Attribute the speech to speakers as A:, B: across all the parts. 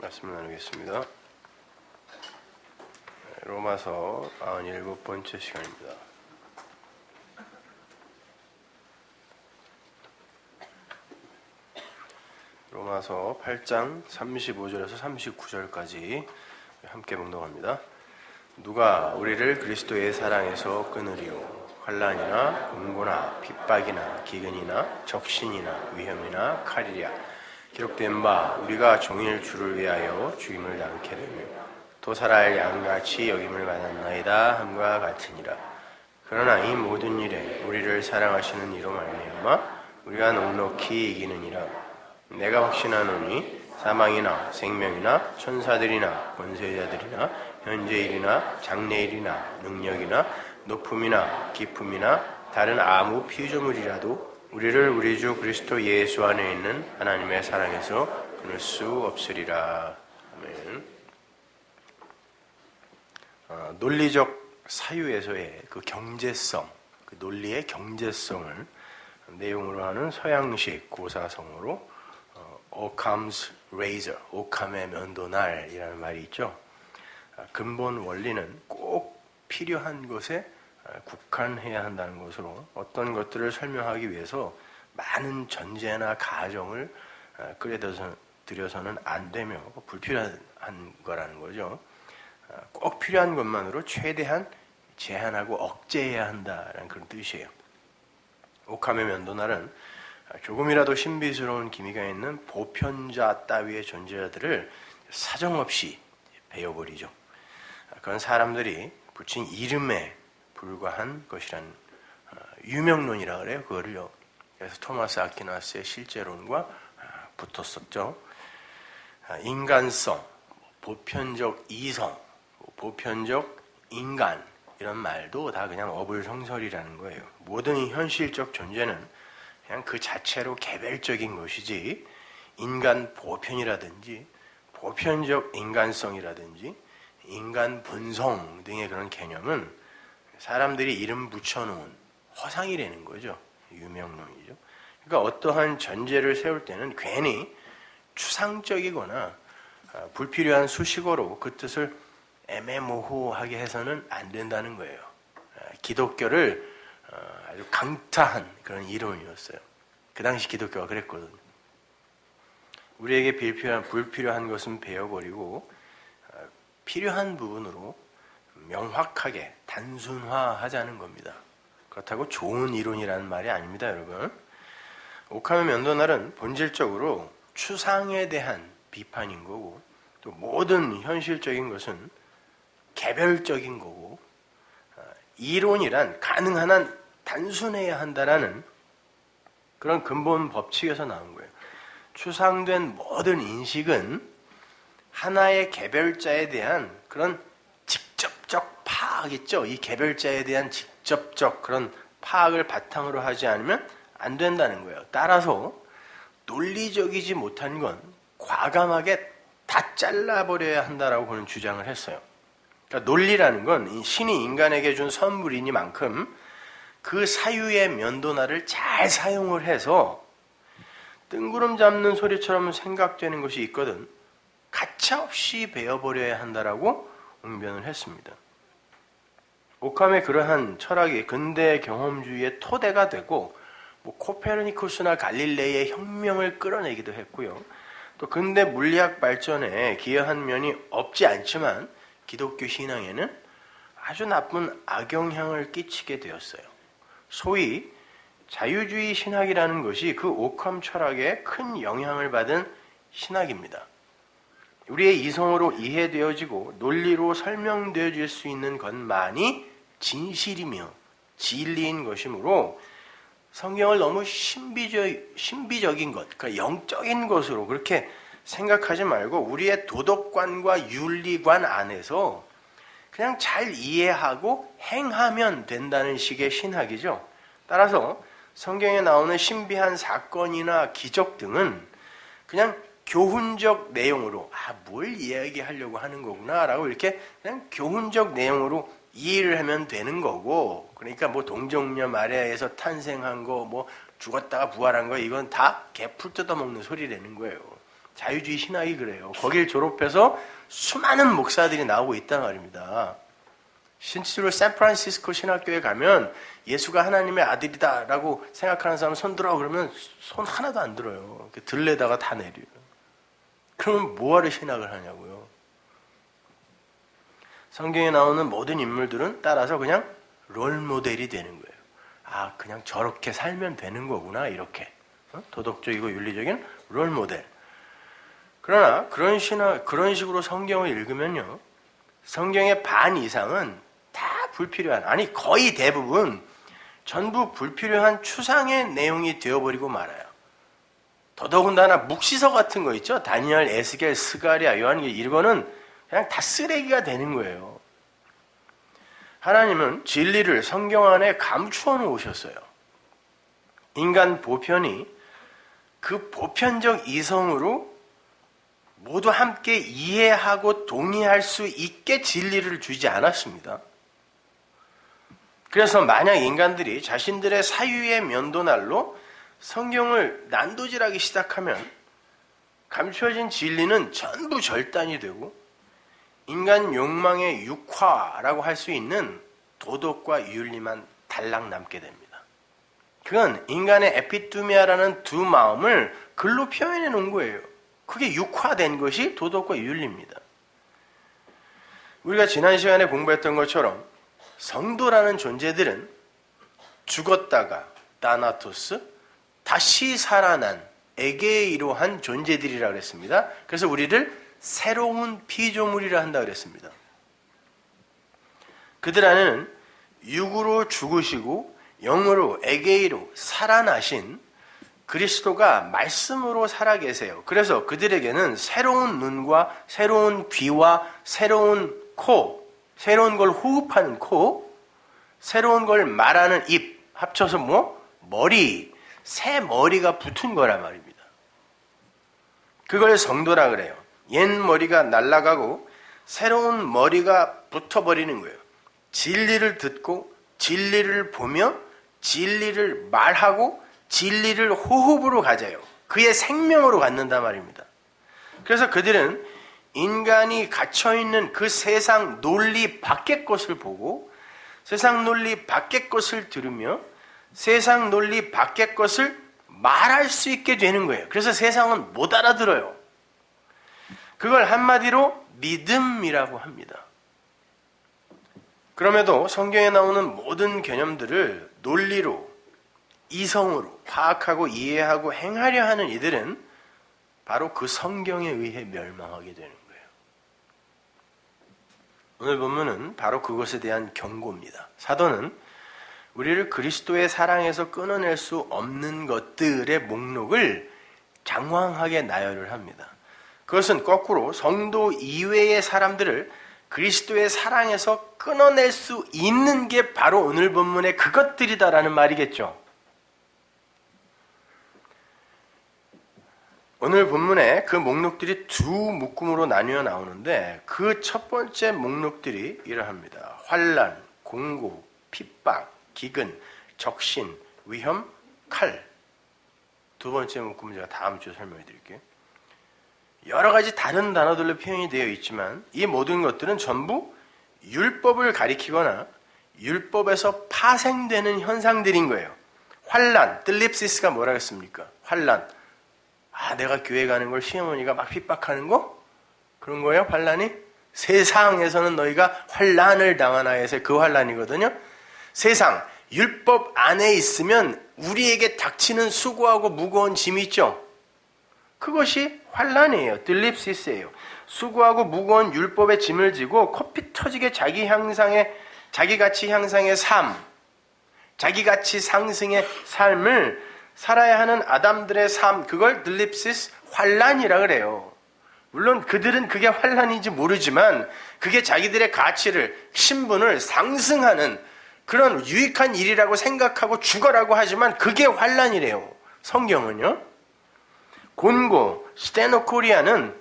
A: 말씀을 나누겠습니다. 로마서 97번째 시간입니다. 로마서 8장 35절에서 39절까지 함께 봉독합니다. 누가 우리를 그리스도의 사랑에서 끊으리요? 환난이나 공고나 핍박이나 기근이나 적신이나 위험이나 칼이랴. 기록된 바 우리가 종일 주를 위하여 죽임을 당케 되며 또 살아야 양같이 여김을 받았나이다 함과 같으니라. 그러나 이 모든 일에 우리를 사랑하시는 이로 말미암아 우리가 넉넉히 이기느니라. 내가 확신하노니 사망이나 생명이나 천사들이나 권세자들이나 현재일이나 장래일이나 능력이나 높음이나 깊음이나 다른 아무 피조물이라도 우리를 우리 주 그리스도 예수 안에 있는 하나님의 사랑에서 끊을 수 없으리라. 아멘. 논리적 사유에서의 그 경제성, 그 논리의 경제성을 내용으로 하는 서양식 고사성어로 Occam's razor, 오캄의 면도날이라는 말이 있죠. 근본 원리는 꼭 필요한 것에 국한해야 한다는 것으로 어떤 것들을 설명하기 위해서 많은 전제나 가정을 끌어들여서는 안 되며 불필요한 거라는 거죠. 꼭 필요한 것만으로 최대한 제한하고 억제해야 한다는 그런 뜻이에요. 오캄의 면도날은 조금이라도 신비스러운 기미가 있는 보편자 따위의 존재들을 사정없이 베어버리죠. 그런 사람들이 붙인 이름에 불과한 것이란 유명론이라 그래요. 그거를요. 그래서 토마스 아퀴나스의 실제론과 붙었었죠. 인간성, 보편적 이성, 보편적 인간 이런 말도 다 그냥 어불성설이라는 거예요. 모든 현실적 존재는 그냥 그 자체로 개별적인 것이지 인간 보편이라든지 보편적 인간성이라든지 인간 본성 등의 그런 개념은 사람들이 이름 붙여놓은 허상이라는 거죠. 유명론이죠. 그러니까 어떠한 전제를 세울 때는 괜히 추상적이거나 불필요한 수식어로 그 뜻을 애매모호하게 해서는 안 된다는 거예요. 기독교를 아주 강타한 그런 이론이었어요. 그 당시 기독교가 그랬거든요. 우리에게 불필요한 것은 베어버리고 필요한 부분으로 명확하게 단순화하자는 겁니다. 그렇다고 좋은 이론이라는 말이 아닙니다, 여러분. 오캄의 면도날은 본질적으로 추상에 대한 비판인 거고 또 모든 현실적인 것은 개별적인 거고 이론이란 가능한 한 단순해야 한다라는 그런 근본 법칙에서 나온 거예요. 추상된 모든 인식은 하나의 개별자에 대한 그런 직접적 파악 있죠. 이 개별자에 대한 직접적 그런 파악을 바탕으로 하지 않으면 안 된다는 거예요. 따라서 논리적이지 못한 건 과감하게 다 잘라버려야 한다라고 그는 주장을 했어요. 그러니까 논리라는 건 신이 인간에게 준 선물이니만큼 그 사유의 면도날을 잘 사용을 해서 뜬구름 잡는 소리처럼 생각되는 것이 있거든 가차없이 베어버려야 한다라고 응변을 했습니다. 오캄의 그러한 철학이 근대 경험주의의 토대가 되고 코페르니쿠스나 갈릴레이의 혁명을 끌어내기도 했고요. 또 근대 물리학 발전에 기여한 면이 없지 않지만 기독교 신앙에는 아주 나쁜 악영향을 끼치게 되었어요. 소위 자유주의 신학이라는 것이 그 오캄 철학에 큰 영향을 받은 신학입니다. 우리의 이성으로 이해되어지고 논리로 설명되어질 수 있는 것만이 진실이며 진리인 것이므로 성경을 너무 신비적인 것, 그러니까 영적인 것으로 그렇게 생각하지 말고 우리의 도덕관과 윤리관 안에서 그냥 잘 이해하고 행하면 된다는 식의 신학이죠. 따라서 성경에 나오는 신비한 사건이나 기적 등은 그냥 교훈적 내용으로 뭘 이야기하려고 하는 거구나 라고 이렇게 그냥 교훈적 내용으로 이해를 하면 되는 거고, 그러니까 뭐 동정녀 마리아에서 탄생한 거, 뭐 죽었다가 부활한 거, 이건 다 개풀 뜯어먹는 소리라는 거예요. 자유주의 신학이 그래요. 거길 졸업해서 수많은 목사들이 나오고 있단 말입니다. 실제로 샌프란시스코 신학교에 가면 예수가 하나님의 아들이다라고 생각하는 사람 손 들어 그러면 손 하나도 안 들어요. 들레다가 다 내려요. 그러면 뭐하러 신학을 하냐고요. 성경에 나오는 모든 인물들은 따라서 그냥 롤모델이 되는 거예요. 아, 그냥 저렇게 살면 되는 거구나, 이렇게. 도덕적이고 윤리적인 롤모델. 그러나 그런 식으로 성경을 읽으면요, 성경의 반 이상은 다 불필요한, 아니 거의 대부분 전부 불필요한 추상의 내용이 되어버리고 말아요. 더더군다나 묵시서 같은 거 있죠? 다니엘, 에스겔, 스가랴, 요한계시록, 이거는 그냥 다 쓰레기가 되는 거예요. 하나님은 진리를 성경 안에 감추어 놓으셨어요. 인간 보편이 그 보편적 이성으로 모두 함께 이해하고 동의할 수 있게 진리를 주지 않았습니다. 그래서 만약 인간들이 자신들의 사유의 면도날로 성경을 난도질하기 시작하면 감추어진 진리는 전부 절단이 되고 인간 욕망의 육화라고 할 수 있는 도덕과 윤리만 달랑 남게 됩니다. 그건 인간의 에피투미아라는 두 마음을 글로 표현해 놓은 거예요. 그게 육화된 것이 도덕과 윤리입니다. 우리가 지난 시간에 공부했던 것처럼 성도라는 존재들은 죽었다가 다나토스, 다시 살아난 에게이로 한 존재들이라고 그랬습니다. 그래서 우리를 새로운 피조물이라 한다고 그랬습니다. 그들 안에는 육으로 죽으시고 영으로 에게이로 살아나신 그리스도가 말씀으로 살아계세요. 그래서 그들에게는 새로운 눈과 새로운 귀와 새로운 코, 새로운 걸 호흡하는 코, 새로운 걸 말하는 입, 합쳐서 머리, 새 머리가 붙은 거란 말입니다. 그걸 성도라 그래요. 옛 머리가 날아가고 새로운 머리가 붙어버리는 거예요. 진리를 듣고 진리를 보며 진리를 말하고 진리를 호흡으로 가져요. 그의 생명으로 갖는단 말입니다. 그래서 그들은 인간이 갇혀있는 그 세상 논리 밖의 것을 보고 세상 논리 밖의 것을 들으며 세상 논리 밖의 것을 말할 수 있게 되는 거예요. 그래서 세상은 못 알아들어요. 그걸 한마디로 믿음이라고 합니다. 그럼에도 성경에 나오는 모든 개념들을 논리로, 이성으로 파악하고 이해하고 행하려 하는 이들은 바로 그 성경에 의해 멸망하게 되는 거예요. 오늘 본문은 바로 그것에 대한 경고입니다. 사도는 우리를 그리스도의 사랑에서 끊어낼 수 없는 것들의 목록을 장황하게 나열을 합니다. 그것은 거꾸로 성도 이외의 사람들을 그리스도의 사랑에서 끊어낼 수 있는 게 바로 오늘 본문의 그것들이다라는 말이겠죠. 오늘 본문에 그 목록들이 두 묶음으로 나뉘어 나오는데 그 첫 번째 목록들이 이러합니다. 환난, 공고, 핍박, 기근, 적신, 위험, 칼. 두 번째 묶음은 제가 다음 주에 설명해 드릴게요. 여러 가지 다른 단어들로 표현이 되어 있지만 이 모든 것들은 전부 율법을 가리키거나 율법에서 파생되는 현상들인 거예요. 환난, 뜰립시스가 뭐라 했습니까? 환난. 내가 교회 가는 걸 시어머니가 막 핍박하는 거? 그런 거예요, 환난이? 세상에서는 너희가 환난을 당하나 해서 그 환난이거든요. 세상, 율법 안에 있으면 우리에게 닥치는 수고하고 무거운 짐이 있죠. 그것이 환난이에요. 뜰립시스예요. 수고하고 무거운 율법의 짐을 지고 코피 터지게 자기가치 향상의 삶, 자기가치 상승의 삶을 살아야 하는 아담들의 삶, 그걸 뜰립시스 환난이라 그래요. 물론 그들은 그게 환난인지 모르지만 그게 자기들의 가치를, 신분을 상승하는 그런 유익한 일이라고 생각하고 죽어라고 하지만 그게 환난이래요. 성경은요. 곤고, 스테노코리아는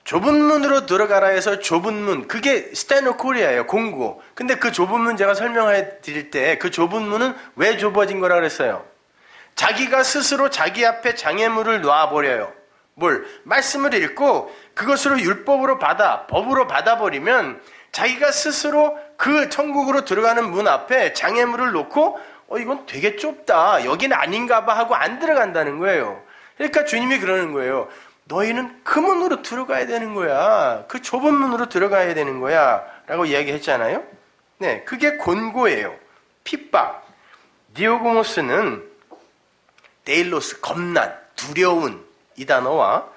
A: 좁은 문으로 들어가라 해서 좁은 문, 그게 스테노코리아예요. 곤고. 근데 그 좁은 문 제가 설명해 드릴 때 그 좁은 문은 왜 좁아진 거라 그랬어요? 자기가 스스로 자기 앞에 장애물을 놔버려요. 뭘? 말씀을 읽고 그것으로 율법으로 법으로 받아버리면 자기가 스스로 그 천국으로 들어가는 문 앞에 장애물을 놓고 이건 되게 좁다. 여기는 아닌가 봐 하고 안 들어간다는 거예요. 그러니까 주님이 그러는 거예요. 너희는 그 문으로 들어가야 되는 거야. 그 좁은 문으로 들어가야 되는 거야. 라고 이야기했잖아요. 네, 그게 곤고예요. 핍박. 디오고모스는 데일로스, 겁난, 두려운 이 단어와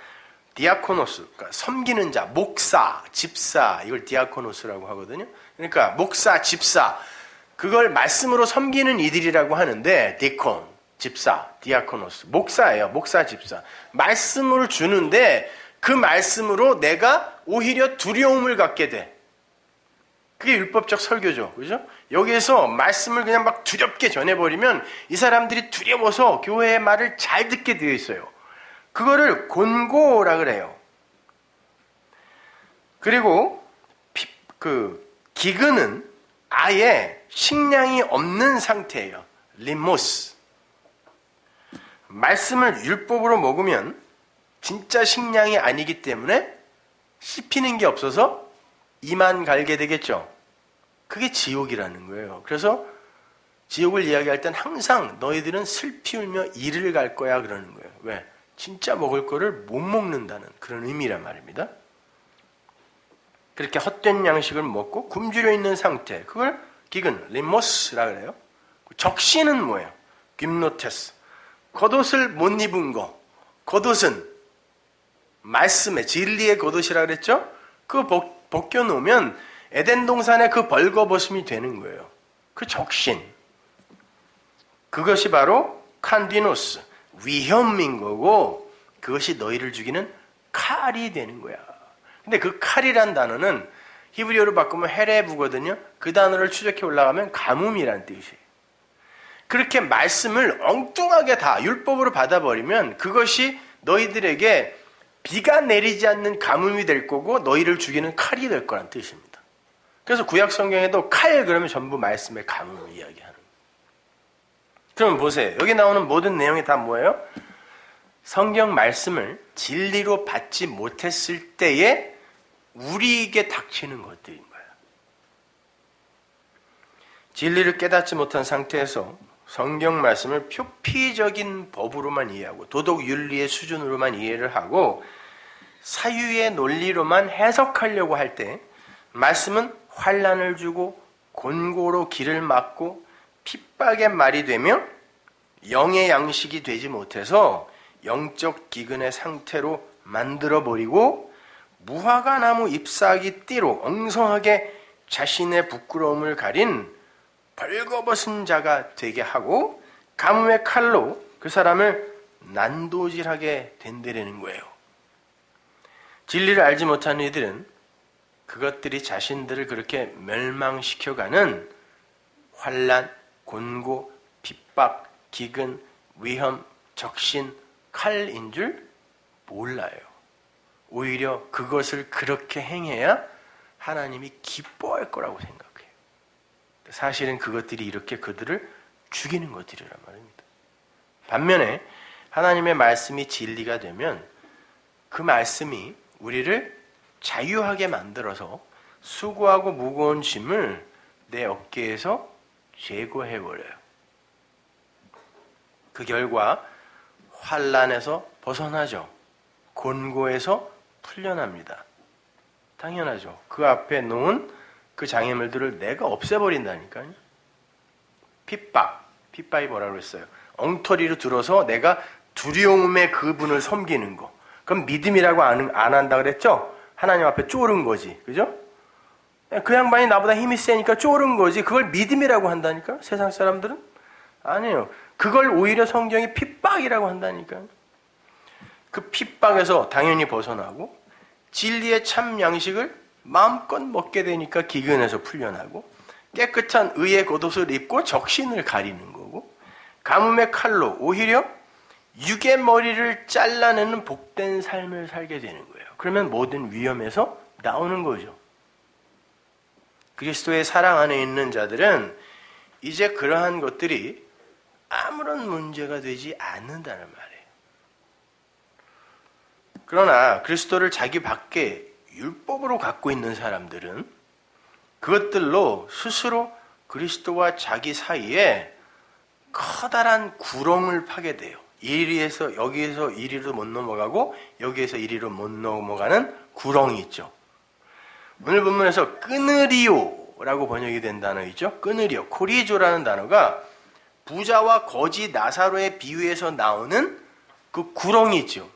A: 디아코노스, 그러니까 섬기는 자, 목사, 집사, 이걸 디아코노스라고 하거든요. 그러니까 목사, 집사, 그걸 말씀으로 섬기는 이들이라고 하는데 디콘, 집사, 디아코노스, 목사예요. 목사, 집사. 말씀을 주는데 그 말씀으로 내가 오히려 두려움을 갖게 돼. 그게 율법적 설교죠. 그죠? 여기에서 말씀을 그냥 막 두렵게 전해버리면 이 사람들이 두려워서 교회의 말을 잘 듣게 되어 있어요. 그거를 곤고라 그래요. 그리고 기근은 아예 식량이 없는 상태예요. 리모스. 말씀을 율법으로 먹으면 진짜 식량이 아니기 때문에 씹히는 게 없어서 이만 갈게 되겠죠. 그게 지옥이라는 거예요. 그래서 지옥을 이야기할 땐 항상 너희들은 슬피 울며 이를 갈 거야 그러는 거예요. 왜? 진짜 먹을 거를 못 먹는다는 그런 의미란 말입니다. 그렇게 헛된 양식을 먹고 굶주려 있는 상태, 그걸 기근, 리모스라 그래요. 적신은 뭐예요? 김노테스. 겉옷을 못 입은 거. 겉옷은 말씀의 진리의 겉옷이라 그랬죠? 그거 벗겨놓으면 에덴 동산의 그 벌거벗음이 되는 거예요. 그 적신. 그것이 바로 칸디노스, 위험인 거고 그것이 너희를 죽이는 칼이 되는 거야. 근데 그 칼이란 단어는 히브리어로 바꾸면 헤레부거든요. 그 단어를 추적해 올라가면 가뭄이란 뜻이에요. 그렇게 말씀을 엉뚱하게 다 율법으로 받아버리면 그것이 너희들에게 비가 내리지 않는 가뭄이 될 거고 너희를 죽이는 칼이 될 거란 뜻입니다. 그래서 구약 성경에도 칼 그러면 전부 말씀의 가뭄을 이야기하는 거예요. 그러면 보세요. 여기 나오는 모든 내용이 다 뭐예요? 성경 말씀을 진리로 받지 못했을 때에 우리에게 닥치는 것들인 거예요. 진리를 깨닫지 못한 상태에서 성경 말씀을 표피적인 법으로만 이해하고 도덕 윤리의 수준으로만 이해를 하고 사유의 논리로만 해석하려고 할 때 말씀은 환난을 주고 곤고로 길을 막고 핍박의 말이 되며 영의 양식이 되지 못해서 영적 기근의 상태로 만들어버리고 무화과 나무 잎사귀 띠로 엉성하게 자신의 부끄러움을 가린 벌거벗은 자가 되게 하고 가뭄의 칼로 그 사람을 난도질하게 된다는 거예요. 진리를 알지 못하는 이들은 그것들이 자신들을 그렇게 멸망시켜가는 환난, 곤고, 핍박, 기근, 위험, 적신, 칼인 줄 몰라요. 오히려 그것을 그렇게 행해야 하나님이 기뻐할 거라고 생각해요. 사실은 그것들이 이렇게 그들을 죽이는 것들이란 말입니다. 반면에 하나님의 말씀이 진리가 되면 그 말씀이 우리를 자유하게 만들어서 수고하고 무거운 짐을 내 어깨에서 제거해버려요. 그 결과 환난에서 벗어나죠. 곤고에서 풀려납니다. 당연하죠. 그 앞에 놓은 그 장애물들을 내가 없애버린다니까요. 핍박이 뭐라고 했어요? 엉터리로 들어서 내가 두려움의 그분을 섬기는 거. 그럼 믿음이라고 안 한다 그랬죠? 하나님 앞에 쫄은 거지. 그죠? 그 양반이 나보다 힘이 세니까 쫄은 거지. 그걸 믿음이라고 한다니까? 세상 사람들은? 아니에요. 그걸 오히려 성경이 핍박이라고 한다니까요. 그 핍박에서 당연히 벗어나고 진리의 참 양식을 마음껏 먹게 되니까 기근에서 풀려나고 깨끗한 의의 겉옷을 입고 적신을 가리는 거고 가뭄의 칼로 오히려 육의 머리를 잘라내는 복된 삶을 살게 되는 거예요. 그러면 모든 위험에서 나오는 거죠. 그리스도의 사랑 안에 있는 자들은 이제 그러한 것들이 아무런 문제가 되지 않는다는 말이에요. 그러나 그리스도를 자기 밖에 율법으로 갖고 있는 사람들은 그것들로 스스로 그리스도와 자기 사이에 커다란 구렁을 파게 돼요. 이리에서 여기에서 이리로 못 넘어가고 여기에서 이리로 못 넘어가는 구렁이 있죠. 오늘 본문에서 끄느리오라고 번역이 된 단어이죠. 끄느리오, 코리조라는 단어가 부자와 거지 나사로의 비유에서 나오는 그 구렁이 있죠.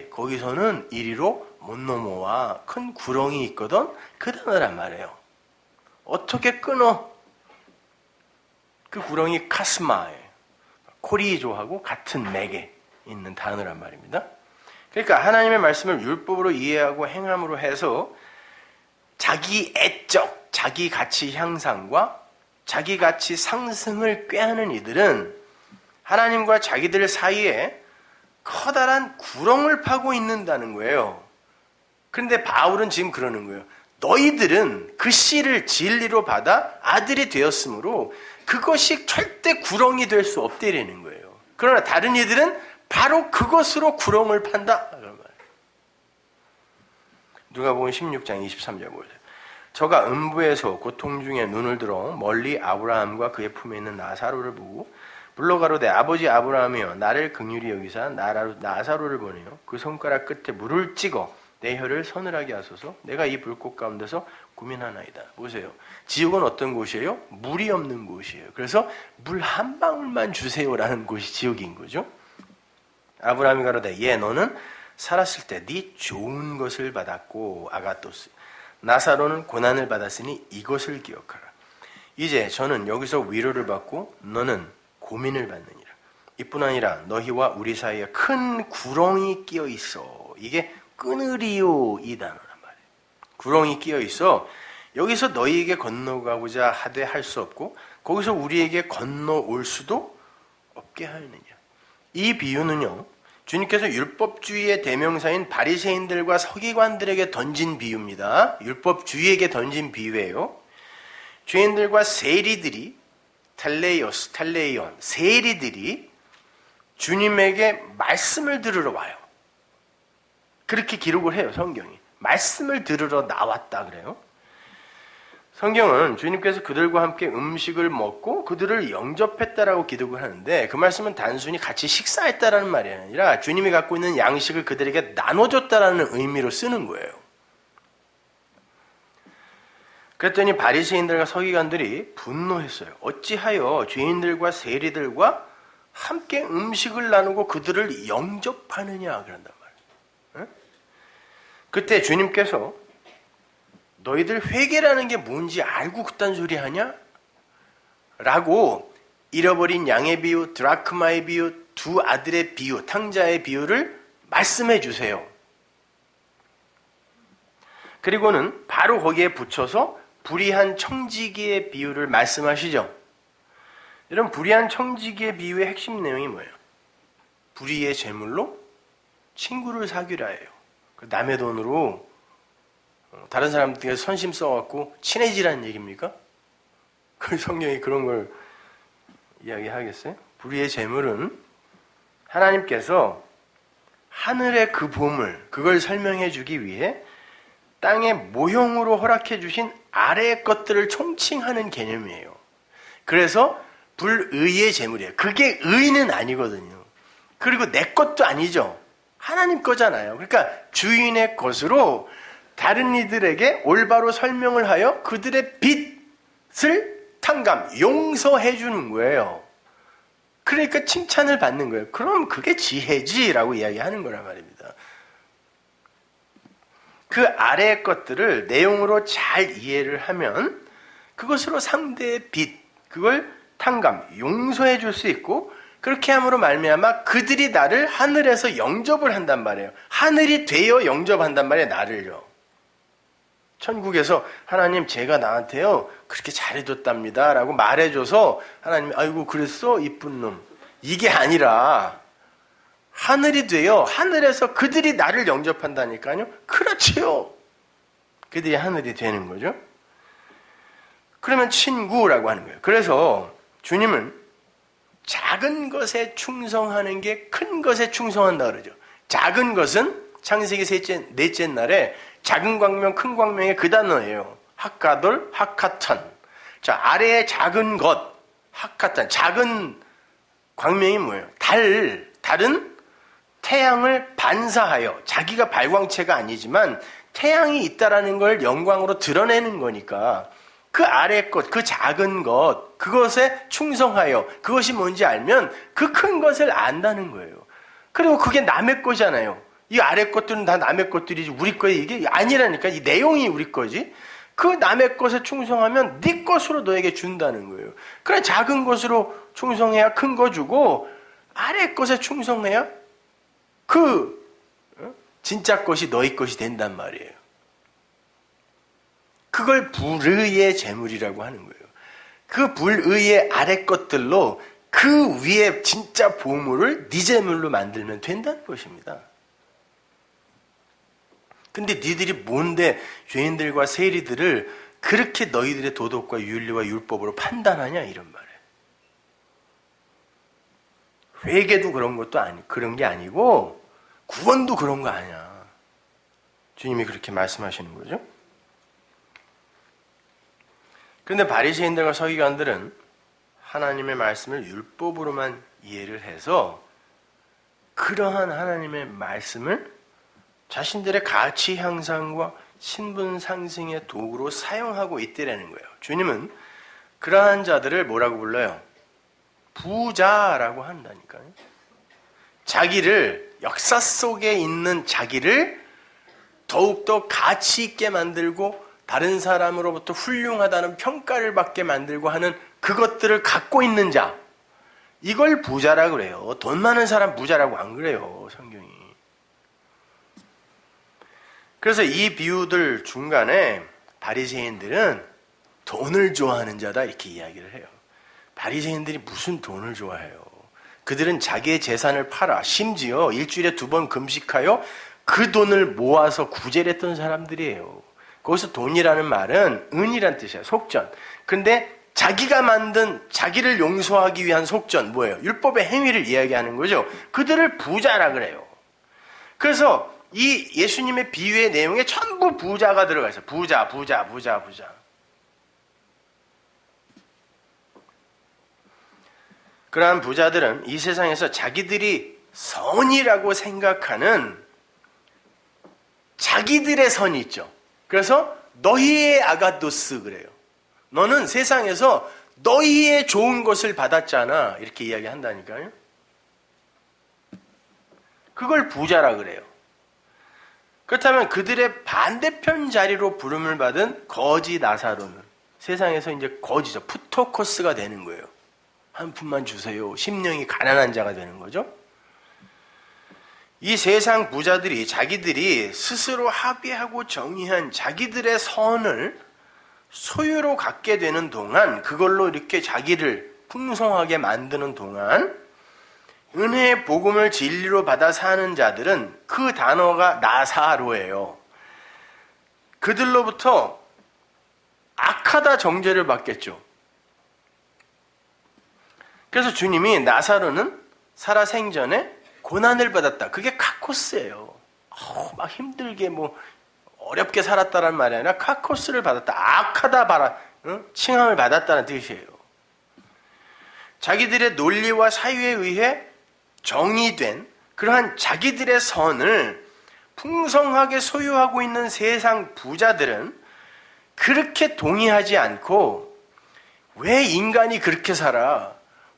A: 거기서는 이리로 못 넘어와. 큰 구렁이 있거든. 그 단어란 말이에요. 어떻게 끊어? 그 구렁이 카스마예요. 코리조하고 같은 맥에 있는 단어란 말입니다. 그러니까 하나님의 말씀을 율법으로 이해하고 행함으로 해서 자기 애적, 자기 가치 향상과 자기 가치 상승을 꾀하는 이들은 하나님과 자기들 사이에 커다란 구렁을 파고 있는다는 거예요. 그런데 바울은 지금 그러는 거예요. 너희들은 그 씨를 진리로 받아 아들이 되었으므로 그것이 절대 구렁이 될 수 없다라는 거예요. 그러나 다른 이들은 바로 그것으로 구렁을 판다. 누가복음 16장 23절 보세요. 저가 음부에서 고통 중에 눈을 들어 멀리 아브라함과 그의 품에 있는 나사로를 보고 불러가로되 아버지 아브라함이여 나를 긍휼히 여기사 나사로를 보내어 그 손가락 끝에 물을 찍어 내 혀를 서늘하게 하소서. 내가 이 불꽃 가운데서 고민하나이다. 보세요. 지옥은 어떤 곳이에요? 물이 없는 곳이에요. 그래서 물 한 방울만 주세요라는 곳이 지옥인 거죠. 아브라함이 가로되 너는 살았을 때 네 좋은 것을 받았고 아가토스 나사로는 고난을 받았으니 이것을 기억하라. 이제 저는 여기서 위로를 받고 너는 고민을 받느니라. 이뿐 아니라 너희와 우리 사이에 큰 구렁이 끼어 있어. 이게 끄느리오 이 단어란 말이에요. 구렁이 끼어 있어. 여기서 너희에게 건너가고자 하되 할 수 없고 거기서 우리에게 건너올 수도 없게 하느냐. 이 비유는요. 주님께서 율법주의의 대명사인 바리새인들과 서기관들에게 던진 비유입니다. 율법주의에게 던진 비유예요. 죄인들과 세리들이 탈레이온 세리들이 주님에게 말씀을 들으러 와요. 그렇게 기록을 해요. 성경이. 말씀을 들으러 나왔다 그래요. 성경은 주님께서 그들과 함께 음식을 먹고 그들을 영접했다라고 기록을 하는데 그 말씀은 단순히 같이 식사했다라는 말이 아니라 주님이 갖고 있는 양식을 그들에게 나눠줬다라는 의미로 쓰는 거예요. 그랬더니 바리새인들과 서기관들이 분노했어요. 어찌하여 죄인들과 세리들과 함께 음식을 나누고 그들을 영접하느냐 그런단 말이에요. 그때 주님께서 너희들 회개라는 게 뭔지 알고 그딴 소리 하냐? 라고 잃어버린 양의 비유, 드라크마의 비유, 두 아들의 비유, 탕자의 비유를 말씀해 주세요. 그리고는 바로 거기에 붙여서 불의한 청지기의 비유를 말씀하시죠. 이런 불의한 청지기의 비유의 핵심 내용이 뭐예요? 불의의 재물로 친구를 사귀라 해요. 남의 돈으로 다른 사람들에게 선심 써갖고 친해지라는 얘기입니까? 그 성경이 그런 걸 이야기하겠어요? 불의의 재물은 하나님께서 하늘의 그 보물, 그걸 설명해 주기 위해 땅의 모형으로 허락해 주신 아래의 것들을 총칭하는 개념이에요. 그래서 불의의 재물이에요. 그게 의는 아니거든요. 그리고 내 것도 아니죠. 하나님 거잖아요. 그러니까 주인의 것으로 다른 이들에게 올바로 설명을 하여 그들의 빚을 용서해 주는 거예요. 그러니까 칭찬을 받는 거예요. 그럼 그게 지혜지라고 이야기하는 거란 말입니다. 그 아래의 것들을 내용으로 잘 이해를 하면 그것으로 상대의 빚, 그걸 용서해 줄 수 있고 그렇게 함으로 말미암아 그들이 나를 하늘에서 영접을 한단 말이에요. 하늘이 되어 영접한단 말이에요. 나를요. 천국에서 하나님 제가 나한테요 그렇게 잘해줬답니다 라고 말해줘서 하나님이 아이고 그랬어 이쁜 놈 이게 아니라 하늘이 되어 하늘에서 그들이 나를 영접한다니까요. 그렇지요. 그들이 하늘이 되는 거죠. 그러면 친구라고 하는 거예요. 그래서 주님은 작은 것에 충성하는 게 큰 것에 충성한다 그러죠. 작은 것은 창세기 넷째 날에 작은 광명, 큰 광명의 그 단어예요. 하카돌, 하카탄. 자, 아래에 작은 것, 하카탄. 작은 광명이 뭐예요? 달은 태양을 반사하여, 자기가 발광체가 아니지만 태양이 있다라는 걸 영광으로 드러내는 거니까 그 아래 것, 그 작은 것, 그것에 충성하여, 그것이 뭔지 알면 그 큰 것을 안다는 거예요. 그리고 그게 남의 거잖아요. 이 아래 것들은 다 남의 것들이지 우리 거에 이게 아니라니까. 이 내용이 우리 거지. 그 남의 것에 충성하면 네 것으로 너에게 준다는 거예요. 그래, 작은 것으로 충성해야 큰 거 주고 아래 것에 충성해야 진짜 것이 너희 것이 된단 말이에요. 그걸 불의의 재물이라고 하는 거예요. 그 불의의 아래 것들로 그 위에 진짜 보물을 네 재물로 만들면 된다는 것입니다. 근데 니들이 뭔데 죄인들과 세리들을 그렇게 너희들의 도덕과 윤리와 율법으로 판단하냐, 이런 말이에요. 회개도 그런 게 아니고 구원도 그런 거 아니야. 주님이 그렇게 말씀하시는 거죠. 그런데 바리새인들과 서기관들은 하나님의 말씀을 율법으로만 이해를 해서 그러한 하나님의 말씀을 자신들의 가치 향상과 신분 상승의 도구로 사용하고 있더라는 거예요. 주님은 그러한 자들을 뭐라고 불러요? 부자라고 한다니까요. 자기를, 역사 속에 있는 자기를 더욱더 가치 있게 만들고 다른 사람으로부터 훌륭하다는 평가를 받게 만들고 하는 그것들을 갖고 있는 자, 이걸 부자라고 그래요. 돈 많은 사람 부자라고 안 그래요, 성경이. 그래서 이 비유들 중간에 바리새인들은 돈을 좋아하는 자다 이렇게 이야기를 해요. 바리새인들이 무슨 돈을 좋아해요? 그들은 자기의 재산을 팔아 심지어 일주일에 2번 금식하여 그 돈을 모아서 구제를 했던 사람들이에요. 거기서 돈이라는 말은 은이란 뜻이야, 속전. 근데 자기가 만든, 자기를 용서하기 위한 속전, 뭐예요? 율법의 행위를 이야기하는 거죠. 그들을 부자라 그래요. 그래서 이 예수님의 비유의 내용에 전부 부자가 들어가 있어요. 부자. 그러한 부자들은 이 세상에서 자기들이 선이라고 생각하는 자기들의 선이 있죠. 그래서 너희의 아가도스 그래요. 너는 세상에서 너희의 좋은 것을 받았잖아. 이렇게 이야기한다니까요. 그걸 부자라 그래요. 그렇다면 그들의 반대편 자리로 부름을 받은 거지 나사로는 세상에서 이제 거지죠. 푸토코스가 되는 거예요. 한 푼만 주세요. 심령이 가난한 자가 되는 거죠. 이 세상 부자들이 자기들이 스스로 합의하고 정의한 자기들의 선을 소유로 갖게 되는 동안, 그걸로 이렇게 자기를 풍성하게 만드는 동안 은혜의 복음을 진리로 받아 사는 자들은 그 단어가 나사로예요. 그들로부터 악하다 정죄를 받겠죠. 그래서 주님이 나사로는 살아생전에 고난을 받았다. 그게 카코스예요. 막 힘들게 어렵게 살았다는 말이 아니라 카코스를 받았다. 악하다 칭함을 받았다는 뜻이에요. 자기들의 논리와 사유에 의해 정의된 그러한 자기들의 선을 풍성하게 소유하고 있는 세상 부자들은 그렇게 동의하지 않고, 왜 인간이 그렇게 살아?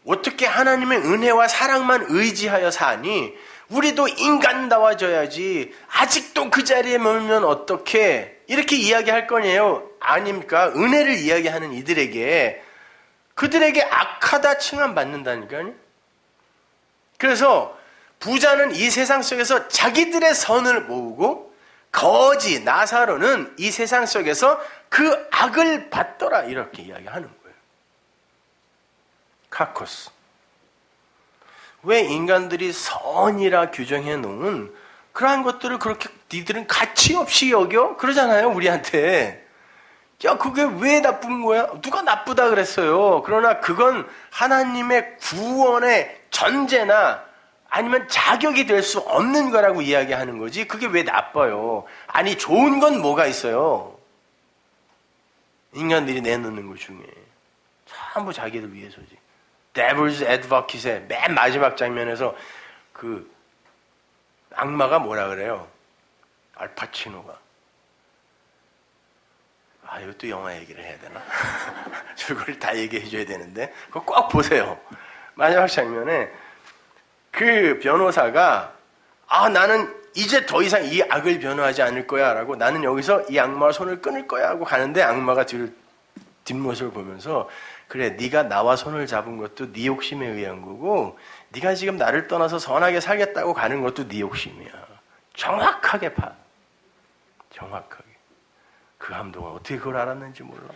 A: 어떻게 하나님의 은혜와 사랑만 의지하여 사니? 우리도 인간다워져야지. 아직도 그 자리에 머물면 어떻게? 이렇게 이야기할 거네요. 아닙니까? 은혜를 이야기하는 이들에게, 그들에게 악하다 칭함 받는다니까요. 그래서 부자는 이 세상 속에서 자기들의 선을 모으고, 거지 나사로는 이 세상 속에서 그 악을 받더라, 이렇게 이야기하는 거예요. 카코스. 왜 인간들이 선이라 규정해 놓은 그러한 것들을 그렇게 니들은 가치 없이 여겨? 그러잖아요, 우리한테. 야, 그게 왜 나쁜 거야? 누가 나쁘다 그랬어요. 그러나 그건 하나님의 구원의 전제나 아니면 자격이 될 수 없는 거라고 이야기하는 거지. 그게 왜 나빠요? 아니, 좋은 건 뭐가 있어요? 인간들이 내놓는 것 중에 전부 자기를 위해서지. Devil's Advocate의 맨 마지막 장면에서 그 악마가 뭐라 그래요? 알파치노가. 아, 이것도 영화 얘기를 해야 되나? 저걸 다 얘기해 줘야 되는데 그거 꼭 보세요. 마지막 장면에 그 변호사가 나는 이제 더 이상 이 악을 변호하지 않을 거야 라고, 나는 여기서 이 악마와 손을 끊을 거야 하고 가는데, 악마가 뒷모습을 보면서 그래, 네가 나와 손을 잡은 것도 네 욕심에 의한 거고, 네가 지금 나를 떠나서 선하게 살겠다고 가는 것도 네 욕심이야. 정확하게 봐. 정확하게. 그 감독은 어떻게 그걸 알았는지 몰라.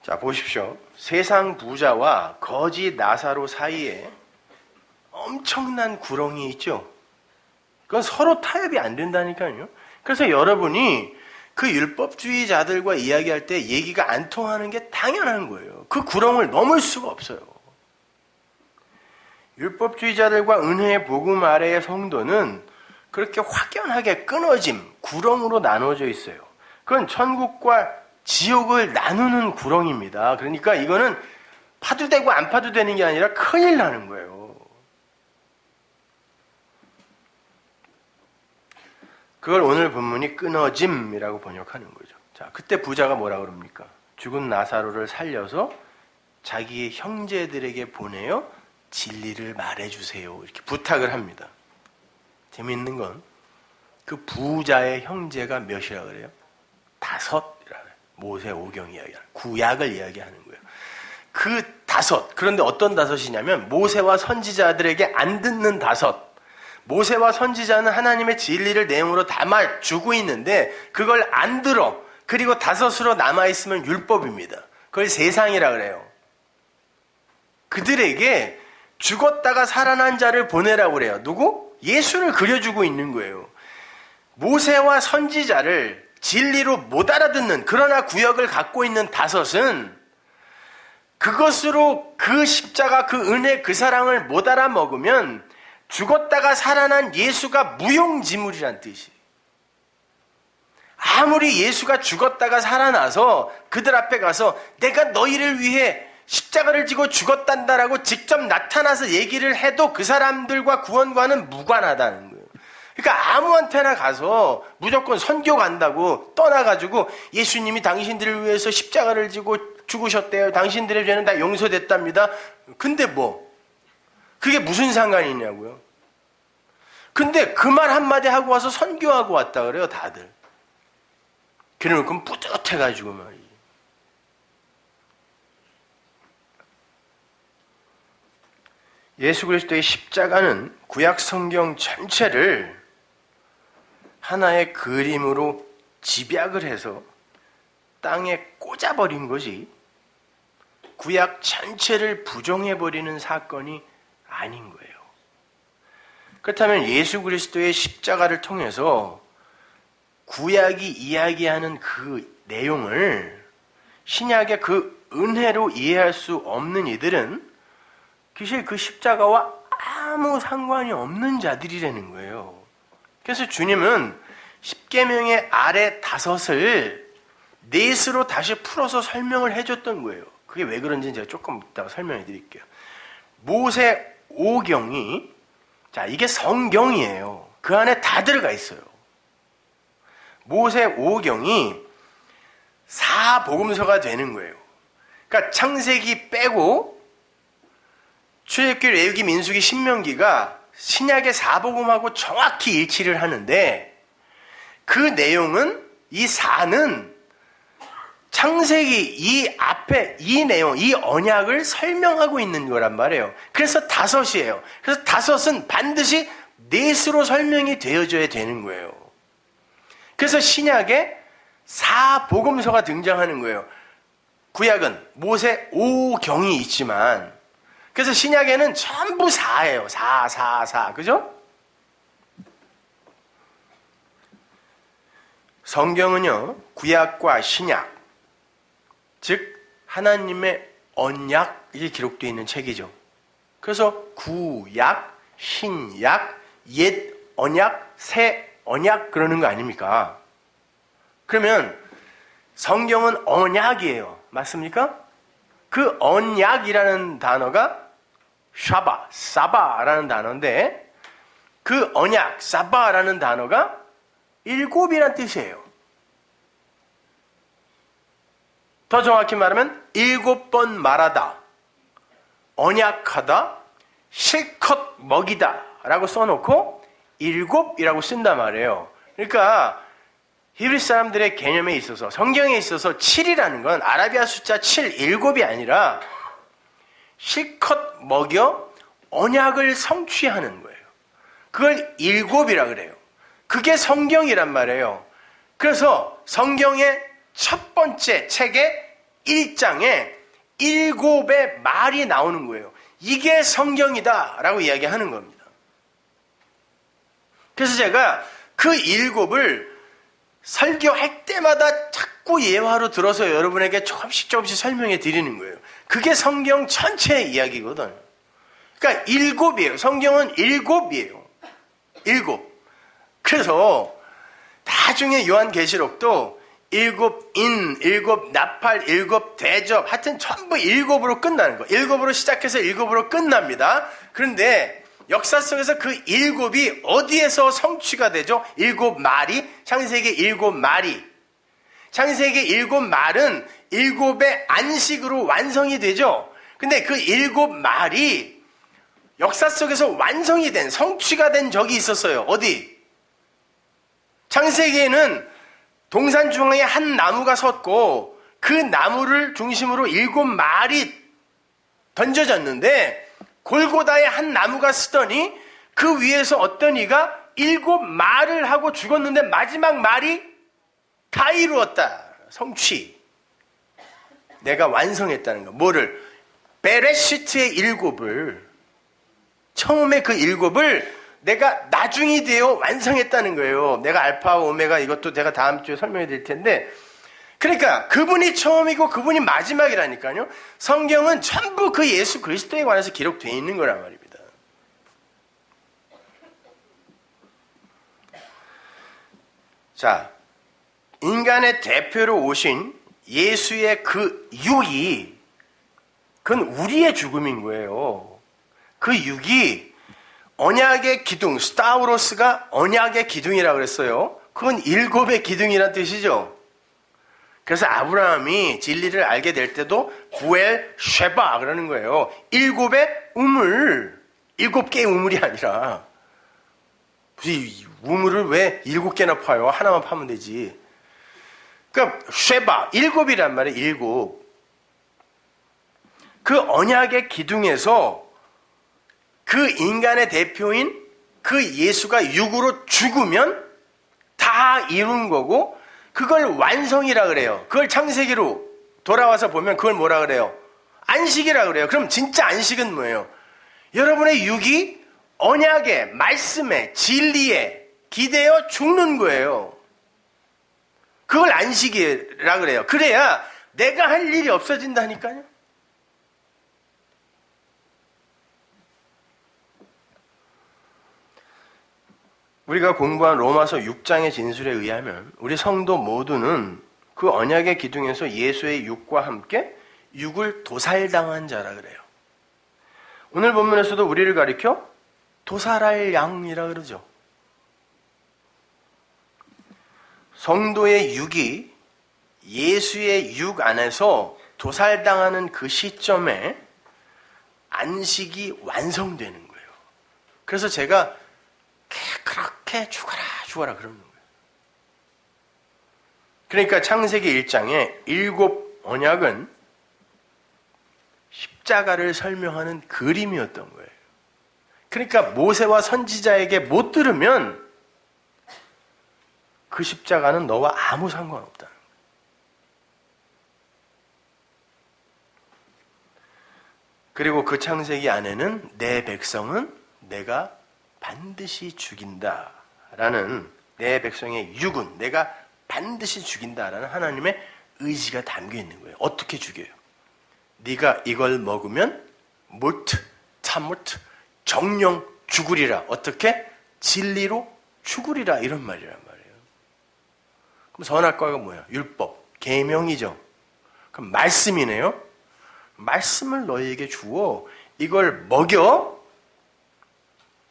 A: 자, 보십시오. 세상 부자와 거지 나사로 사이에 엄청난 구렁이 있죠. 그건 서로 타협이 안 된다니까요. 그래서 여러분이 그 율법주의자들과 이야기할 때 얘기가 안 통하는 게 당연한 거예요. 그 구렁을 넘을 수가 없어요. 율법주의자들과 은혜의 복음 아래의 성도는 그렇게 확연하게 끊어짐, 구렁으로 나눠져 있어요. 그건 천국과 지옥을 나누는 구렁입니다. 그러니까 이거는 파도 되고 안 파도 되는 게 아니라 큰일 나는 거예요. 그걸 오늘 본문이 끊어짐이라고 번역하는 거죠. 자, 그때 부자가 뭐라 그럽니까? 죽은 나사로를 살려서 자기의 형제들에게 보내어 진리를 말해주세요. 이렇게 부탁을 합니다. 재미있는 건 그 부자의 형제가 몇이라 그래요? 5이라 그래요. 모세 오경 이야기하는, 구약을 이야기하는 거예요. 그 5, 그런데 어떤 5이냐면 모세와 선지자들에게 안 듣는 5. 모세와 선지자는 하나님의 진리를 내용으로 담아주고 있는데 그걸 안 들어. 그리고 5으로 남아있으면 율법입니다. 그걸 세상이라 그래요. 그들에게 죽었다가 살아난 자를 보내라고 그래요. 누구? 예수를 그려주고 있는 거예요. 모세와 선지자를 진리로 못 알아듣는, 그러나 구역을 갖고 있는 5은 그것으로 그 십자가, 그 은혜, 그 사랑을 못 알아먹으면 죽었다가 살아난 예수가 무용지물이란 뜻이에요. 아무리 예수가 죽었다가 살아나서 그들 앞에 가서 내가 너희를 위해 십자가를 지고 죽었단다라고 직접 나타나서 얘기를 해도 그 사람들과 구원과는 무관하다는 거예요. 그러니까 아무한테나 가서 무조건 선교 간다고 떠나가지고 예수님이 당신들을 위해서 십자가를 지고 죽으셨대요. 당신들의 죄는 다 용서됐답니다. 근데 뭐 그게 무슨 상관이 있냐고요. 근데 그 말 한마디 하고 와서 선교하고 왔다 그래요, 다들. 그래놓고 뿌듯해가지고 말이지. 예수 그리스도의 십자가는 구약 성경 전체를 하나의 그림으로 집약을 해서 땅에 꽂아버린 것이 구약 전체를 부정해버리는 사건이 아닌 거예요. 그렇다면 예수 그리스도의 십자가를 통해서 구약이 이야기하는 그 내용을 신약의 그 은혜로 이해할 수 없는 이들은 사실 그 십자가와 아무 상관이 없는 자들이라는 거예요. 그래서 주님은 십계명의 아래 5을 4으로 다시 풀어서 설명을 해줬던 거예요. 그게 왜 그런지는 제가 조금 이따가 설명해 드릴게요. 모세 오경이, 자, 이게 성경이에요. 그 안에 다 들어가 있어요. 모세 오경이 4복음서가 되는 거예요. 그러니까 창세기 빼고 출애굽기, 레위기, 민수기, 신명기가 신약의 4복음하고 정확히 일치를 하는데 그 내용은, 이 4는 창세기 이 앞에 이 내용, 이 언약을 설명하고 있는 거란 말이에요. 그래서 5이에요. 그래서 5은 반드시 4으로 설명이 되어져야 되는 거예요. 그래서 신약에 4복음서가 등장하는 거예요. 구약은 모세 오경이 있지만, 그래서 신약에는 전부 4예요. 4. 그죠? 성경은요, 구약과 신약, 즉 하나님의 언약이 기록되어 있는 책이죠. 그래서 구약, 신약, 옛 언약, 새 언약 그러는 거 아닙니까? 그러면 성경은 언약이에요. 맞습니까? 그 언약이라는 단어가 샤바, 사바라는 단어인데 그 언약, 사바라는 단어가 7이란 뜻이에요. 더 정확히 말하면 7번 말하다, 언약하다, 실컷 먹이다 라고 써놓고 7이라고 쓴단 말이에요. 그러니까 히브리 사람들의 개념에 있어서, 성경에 있어서 7이라는 건 아라비아 숫자 7, 7이 아니라 실컷 먹여 언약을 성취하는 거예요. 그걸 7이라 그래요. 그게 성경이란 말이에요. 그래서 성경의 첫 번째 책의 1장에 7의 말이 나오는 거예요. 이게 성경이다 라고 이야기하는 겁니다. 그래서 제가 그 7을 설교할 때마다 자꾸 예화로 들어서 여러분에게 조금씩 설명해 드리는 거예요. 그게 성경 전체의 이야기거든. 그러니까 7이에요. 성경은 7이에요. 7. 그래서 나중에 요한계시록도 7인, 7 나팔, 7 대접, 하여튼 전부 7으로 끝나는 거예요. 7으로 시작해서 7으로 끝납니다. 그런데 역사 속에서 그 7이 어디에서 성취가 되죠? 7말이, 창세기 7말이. 창세기 7말은 7의 안식으로 완성이 되죠? 근데 그 7말이 역사 속에서 완성이 된, 성취가 된 적이 있었어요. 어디? 창세기에는 동산 중앙에 한 나무가 섰고 그 나무를 중심으로 7말이 던져졌는데 골고다에 한 나무가 쓰더니 그 위에서 어떤 이가 7말을 하고 죽었는데 마지막 말이 다 이루었다. 성취. 내가 완성했다는 거. 뭐를? 베레시트의 7을, 처음에 그 7을 내가 나중이 되어 완성했다는 거예요. 내가 알파와 오메가, 이것도 제가 다음 주에 설명해 드릴 텐데, 그러니까 그분이 처음이고 그분이 마지막이라니까요. 성경은 전부 그 예수 그리스도에 관해서 기록되어 있는 거란 말입니다. 자, 인간의 대표로 오신 예수의 그 육이, 그건 우리의 죽음인 거예요. 그 육이 언약의 기둥, 스타우로스가 언약의 기둥이라고 그랬어요. 그건 7의 기둥이라는 뜻이죠. 그래서 아브라함이 진리를 알게 될 때도 부엘 쉐바 그러는 거예요. 7의 우물, 7개의 우물이 아니라 무슨 우물을 왜 7개나 파요? 하나만 파면 되지. 그러니까 쉐바, 7이란 말이에요. 7. 그 언약의 기둥에서 그 인간의 대표인 그 예수가 육으로 죽으면 다 이룬 거고, 그걸 완성이라 그래요. 그걸 창세기로 돌아와서 보면 그걸 뭐라 그래요? 안식이라 그래요. 그럼 진짜 안식은 뭐예요? 여러분의 육이 언약에, 말씀에, 진리에 기대어 죽는 거예요. 그걸 안식이라 그래요. 그래야 내가 할 일이 없어진다니까요. 우리가 공부한 로마서 6장의 진술에 의하면 우리 성도 모두는 그 언약의 기둥에서 예수의 육과 함께 육을 도살당한 자라 그래요. 오늘 본문에서도 우리를 가리켜 도살할 양이라 그러죠. 성도의 육이 예수의 육 안에서 도살당하는 그 시점에 안식이 완성되는 거예요. 그래서 제가 그렇게 죽어라 그러는 거예요. 그러니까 창세기 1장에 7 언약은 십자가를 설명하는 그림이었던 거예요. 그러니까 모세와 선지자에게 못 들으면 그 십자가는 너와 아무 상관없다는 거예요. 그리고 그 창세기 안에는 내 백성은 내가 반드시 죽인다라는, 내 백성의 육은 내가 반드시 죽인다라는 하나님의 의지가 담겨 있는 거예요. 어떻게 죽여요? 네가 이걸 먹으면 무트, 타무트, 정령 죽으리라. 어떻게? 진리로 죽으리라. 이런 말이란 말이에요. 그럼 선악과가 뭐야? 율법, 계명이죠. 그럼 말씀이네요. 말씀을 너희에게 주어 이걸 먹여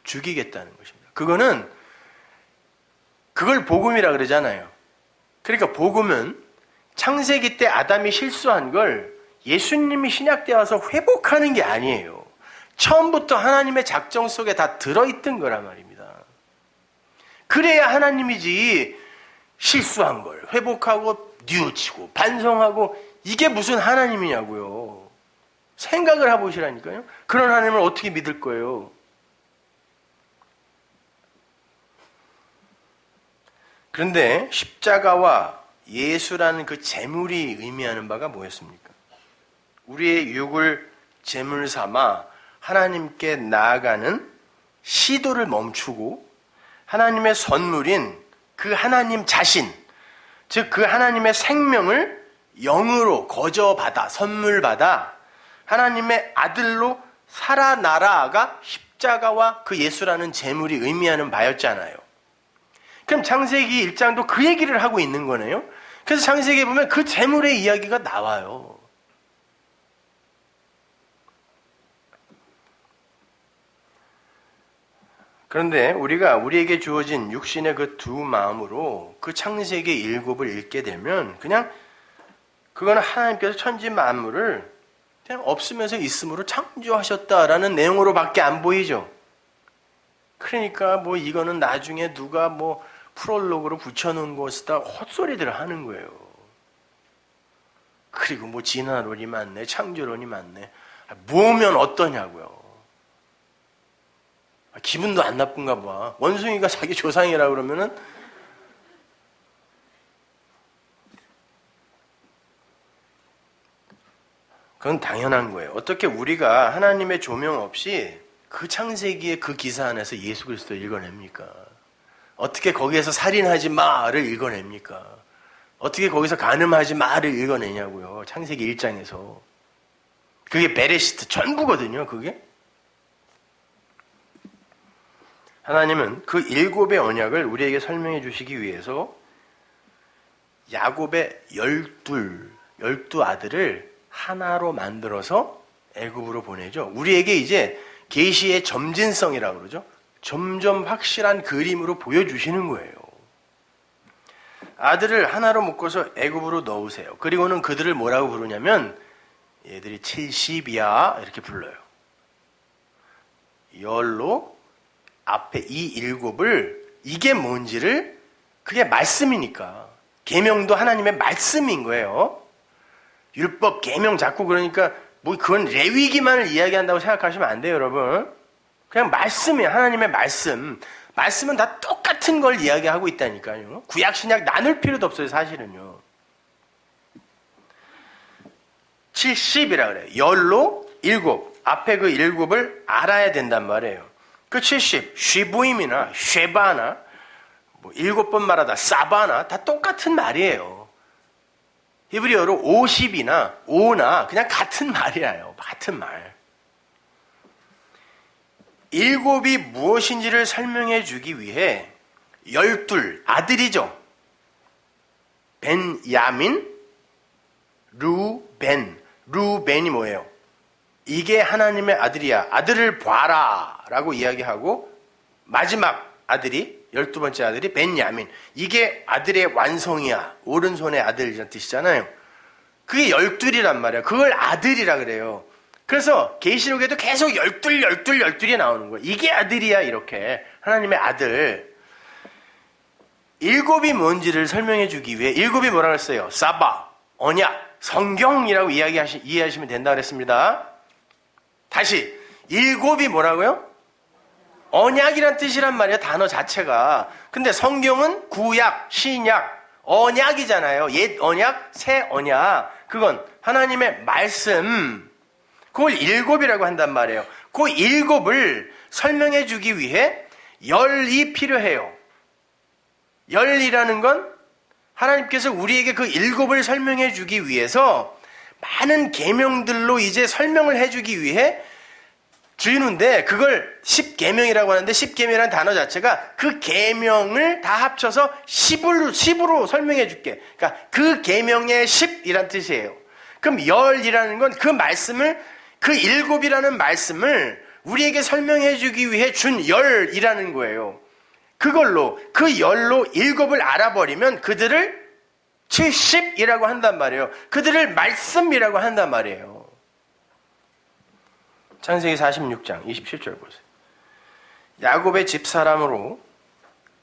A: 죽이겠다는 것입니다. 그걸 복음이라 그러잖아요. 그러니까 복음은 창세기 때 아담이 실수한 걸 예수님이 신약 때 와서 회복하는 게 아니에요. 처음부터 하나님의 작정 속에 다 들어있던 거란 말입니다. 그래야 하나님이지 실수한 걸 회복하고 뉘우치고 반성하고 이게 무슨 하나님이냐고요. 생각을 해보시라니까요. 그런 하나님을 어떻게 믿을 거예요? 그런데 십자가와 예수라는 그 제물이 의미하는 바가 뭐였습니까? 우리의 육을 제물 삼아 하나님께 나아가는 시도를 멈추고 하나님의 선물인 그 하나님 자신, 즉 그 하나님의 생명을 영으로 거저받아 선물받아 하나님의 아들로 살아나라가 십자가와 그 예수라는 제물이 의미하는 바였잖아요. 그럼 창세기 1장도 그 얘기를 하고 있는 거네요. 그래서 창세기에 보면 그 제물의 이야기가 나와요. 그런데 우리가 우리에게 주어진 육신의 그 두 마음으로 그 창세기 7을 읽게 되면 그냥 그거는 하나님께서 천지 만물을 그냥 없으면서 있음으로 창조하셨다라는 내용으로밖에 안 보이죠. 그러니까 뭐 이거는 나중에 누가 뭐 프롤로그로 붙여놓은 것이다 헛소리들을 하는 거예요. 그리고 뭐 진화론이 많네, 창조론이 많네. 뭐면 어떠냐고요. 기분도 안 나쁜가 봐. 원숭이가 자기 조상이라 그러면은 그건 당연한 거예요. 어떻게 우리가 하나님의 조명 없이 그 창세기의 그 기사 안에서 예수 그리스도를 읽어냅니까? 어떻게 거기에서 살인하지 마를 읽어냅니까? 어떻게 거기서 간음하지 마를 읽어내냐고요. 창세기 1장에서. 그게 베레시트 전부거든요. 그게. 하나님은 그 7의 언약을 우리에게 설명해 주시기 위해서 야곱의 12 아들을 하나로 만들어서 애굽으로 보내죠. 우리에게 이제 계시의 점진성이라고 그러죠. 점점 확실한 그림으로 보여주시는 거예요. 아들을 하나로 묶어서 애굽으로 넣으세요. 그리고는 그들을 뭐라고 부르냐면 얘들이 70이야 이렇게 불러요. 열로 앞에 이 7을 이게 뭔지를 그게 말씀이니까 계명도 하나님의 말씀인 거예요. 율법, 계명 자꾸 그러니까 뭐 그건 레위기만을 이야기한다고 생각하시면 안 돼요, 여러분. 그냥 말씀이에요. 하나님의 말씀. 말씀은 다 똑같은 걸 이야기하고 있다니까요. 구약, 신약 나눌 필요도 없어요, 사실은요. 70이라 그래요. 열로 7. 앞에 그 7을 알아야 된단 말이에요. 그 70, 쉬부임이나 쉐바나 뭐 7번 말하다 사바나 다 똑같은 말이에요. 히브리어로 50이나 5나 그냥 같은 말이에요. 같은 말. 7이 무엇인지를 설명해 주기 위해 12 아들이죠. 벤야민, 루벤이 뭐예요? 이게 하나님의 아들이야. 아들을 봐라 라고 이야기하고 마지막 아들이 12번째 아들이 벤야민. 이게 아들의 완성이야. 오른손의 아들이라는 뜻이잖아요. 그게 12이란 말이야. 그걸 아들이라 그래요. 그래서 계시록에도 계속 12이 나오는 거예요. 이게 아들이야 이렇게. 하나님의 아들. 7이 뭔지를 설명해 주기 위해 7이 뭐라고 했어요? 사바, 언약, 성경이라고 이해하시면 된다고 그랬습니다. 다시 7이 뭐라고요? 언약이란 뜻이란 말이에요. 단어 자체가. 근데 성경은 구약, 신약, 언약이잖아요. 옛 언약, 새 언약. 그건 하나님의 말씀. 그걸 7이라고 한단 말이에요. 그 7을 설명해 주기 위해 열이 필요해요. 열이라는 건 하나님께서 우리에게 그 7을 설명해 주기 위해서 많은 계명들로 이제 설명을 해주기 위해 주는데 그걸 10계명이라고 하는데 10계명이라는 단어 자체가 그 계명을 다 합쳐서 10으로 설명해 줄게. 그러니까 그 계명의 10이란 뜻이에요. 그럼 열이라는 건 그 말씀을 그 7이라는 말씀을 우리에게 설명해 주기 위해 준 열이라는 거예요. 그걸로 그 열로 7을 알아버리면 그들을 70이라고 한단 말이에요. 그들을 말씀이라고 한단 말이에요. 창세기 46장 27절 보세요. 야곱의 집사람으로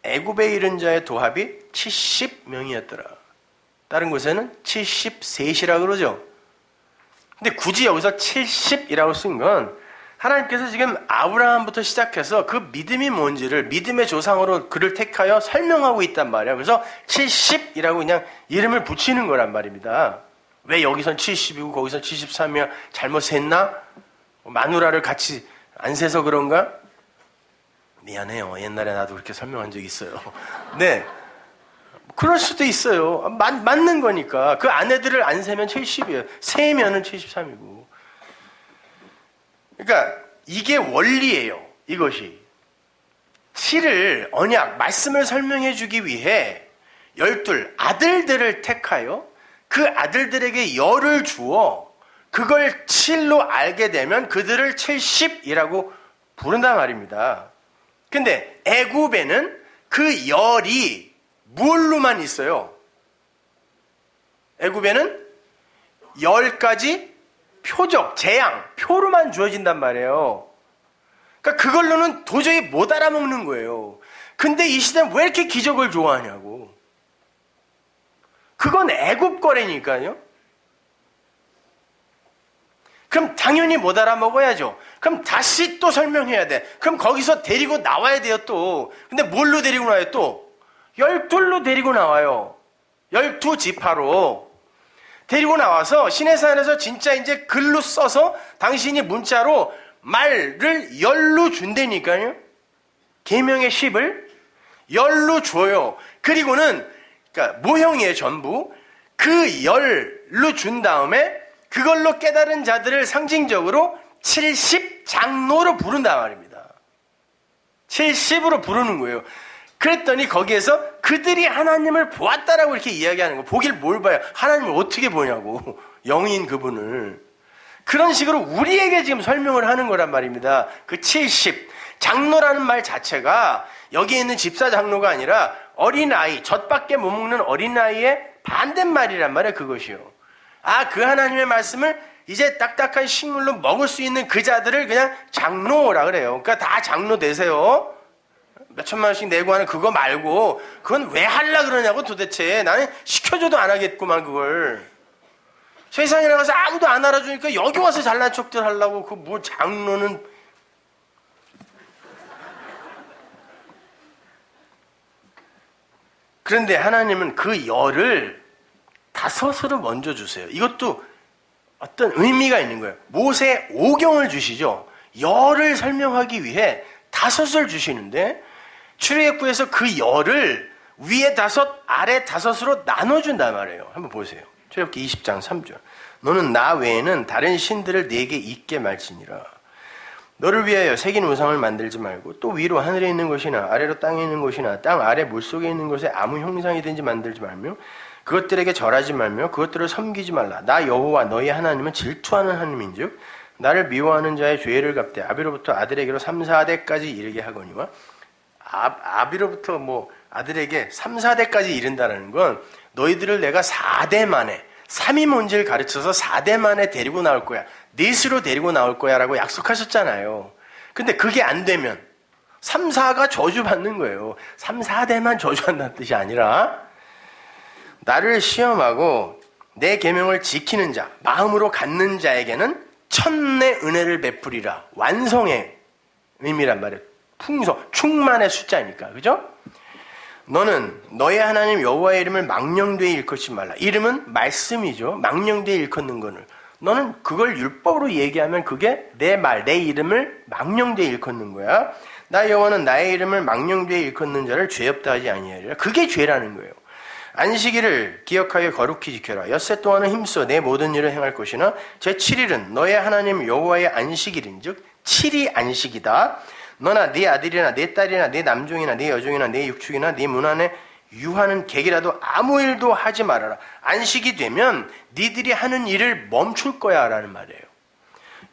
A: 애굽에 이른 자의 도합이 70명이었더라. 다른 곳에는 73이라 그러죠. 근데 굳이 여기서 70이라고 쓴 건 하나님께서 지금 아브라함부터 시작해서 그 믿음이 뭔지를 믿음의 조상으로 그를 택하여 설명하고 있단 말이에요. 그래서 70이라고 그냥 이름을 붙이는 거란 말입니다. 왜 여기선 70이고 거기선 73이야? 잘못 셌나? 마누라를 같이 안 세서 그런가? 미안해요. 옛날에 나도 그렇게 설명한 적이 있어요. 네. 그럴 수도 있어요. 맞는 거니까. 그 아내들을 안 세면 70이에요. 세면은 73이고. 그러니까 이게 원리예요. 이것이. 7을 언약, 말씀을 설명해 주기 위해 12 아들들을 택하여 그 아들들에게 열을 주어 그걸 7로 알게 되면 그들을 70이라고 부른단 말입니다. 근데 애굽에는 그 열이 뭘로만 있어요? 애굽에는 10가지 표적, 재앙, 표로만 주어진단 말이에요. 그러니까 그걸로는 도저히 못 알아먹는 거예요. 근데 이 시대는 왜 이렇게 기적을 좋아하냐고. 그건 애굽 거래니까요. 그럼 당연히 못 알아먹어야죠. 그럼 다시 또 설명해야 돼. 그럼 거기서 데리고 나와야 돼요, 또. 근데 뭘로 데리고 나와요, 또? 12로 데리고 나와요. 12지파로. 데리고 나와서 시내산에서 진짜 이제 글로 써서 당신이 문자로 말을 열로 준다니까요. 계명의 10을 열로 줘요. 그리고는 그러니까 모형이에요, 전부. 그 열로 준 다음에 그걸로 깨달은 자들을 상징적으로 70장로로 부른단 말입니다. 70으로 부르는 거예요. 그랬더니 거기에서 그들이 하나님을 보았다라고 이렇게 이야기하는 거예요. 보길 뭘 봐요? 하나님을 어떻게 보냐고. 영인 그분을. 그런 식으로 우리에게 지금 설명을 하는 거란 말입니다. 그 70. 장로라는 말 자체가 여기에 있는 집사 장로가 아니라 어린아이, 젖밖에 못 먹는 어린아이의 반대말이란 말이에요. 그것이요. 그 하나님의 말씀을 이제 딱딱한 식물로 먹을 수 있는 그 자들을 그냥 장로라 그래요. 그러니까 다 장로 되세요. 몇 천만 원씩 내고 하는 그거 말고 그건 왜 하려 그러냐고 도대체. 나는 시켜줘도 안 하겠구만 그걸. 세상에 나가서 아무도 안 알아주니까 여기 와서 잘난 척들 하려고 그 뭐 장로는. 그런데 하나님은 그 열을 5으로 먼저 주세요. 이것도 어떤 의미가 있는 거예요. 모세 오경을 주시죠. 열을 설명하기 위해 5을 주시는데 출애굽에서 그 열을 위에 5, 아래 5으로 나눠준단 말이에요. 한번 보세요. 출애굽기 20장 3절. 너는 나 외에는 다른 신들을 네게 있게 말지니라. 너를 위하여 새긴 우상을 만들지 말고 또 위로 하늘에 있는 것이나 아래로 땅에 있는 것이나 땅 아래 물속에 있는 것에 아무 형상이든지 만들지 말며 그것들에게 절하지 말며 그것들을 섬기지 말라. 나 여호와 너희 하나님은 질투하는 하나님인즉 나를 미워하는 자의 죄를 갚되 아비로부터 아들에게로 3, 4대까지 이르게 하거니와. 아비로부터 아들에게 3, 4대까지 이른다는 건 너희들을 내가 4대 만에 3이 뭔지를 가르쳐서 4대 만에 데리고 나올 거야. 넷으로 데리고 나올 거야 라고 약속하셨잖아요. 근데 그게 안 되면 3, 4가 저주받는 거예요. 3, 4대만 저주한다는 뜻이 아니라 나를 시험하고 내 계명을 지키는 자, 마음으로 갖는 자에게는 천내 은혜를 베풀이라. 완성의 의미란 말이에요. 풍성, 충만의 숫자니까. 그죠? 너는 너의 하나님 여호와의 이름을 망령되이 일컫지 말라. 이름은 말씀이죠. 망령되이 일컫는 거는. 너는 그걸 율법으로 얘기하면 그게 내 말, 내 이름을 망령되이 일컫는 거야. 나 여호와는 나의 이름을 망령되이 일컫는 자를 죄 없다 하지 아니하리라. 그게 죄라는 거예요. 안식일을 기억하여 거룩히 지켜라. 엿새 동안은 힘써 내 모든 일을 행할 것이나 제7일은 너의 하나님 여호와의 안식일인즉 7이 안식이다. 너나 네 아들이나 네 딸이나 네 남종이나 네 여종이나 네 육축이나 네 문 안에 유하는 객이라도 아무 일도 하지 말아라. 안식이 되면 니들이 하는 일을 멈출 거야 라는 말이에요.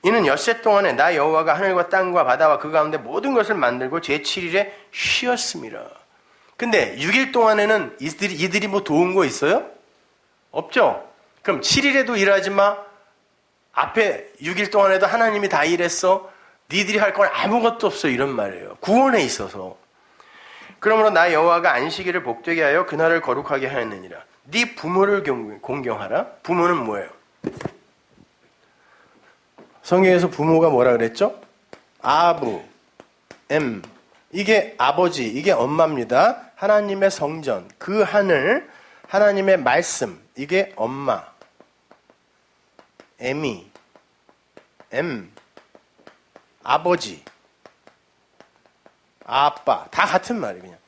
A: 이는 엿새 동안에 나 여호와가 하늘과 땅과 바다와 그 가운데 모든 것을 만들고 제7일에 쉬었습니다. 근데 6일 동안에는 이들이 뭐 도운 거 있어요? 없죠? 그럼 7일에도 일하지 마. 앞에 6일 동안에도 하나님이 다 일했어. 니들이 할 건 아무것도 없어. 이런 말이에요. 구원에 있어서. 그러므로 나 여호와가 안식일을 복되게 하여 그날을 거룩하게 하였느니라. 네 부모를 공경하라. 부모는 뭐예요? 성경에서 부모가 뭐라 그랬죠? 아부, 이게 아버지, 이게 엄마입니다. 하나님의 성전, 그 하늘, 하나님의 말씀, 이게 엄마. 아버지, 아빠, 다 같은 말이에요. 그냥.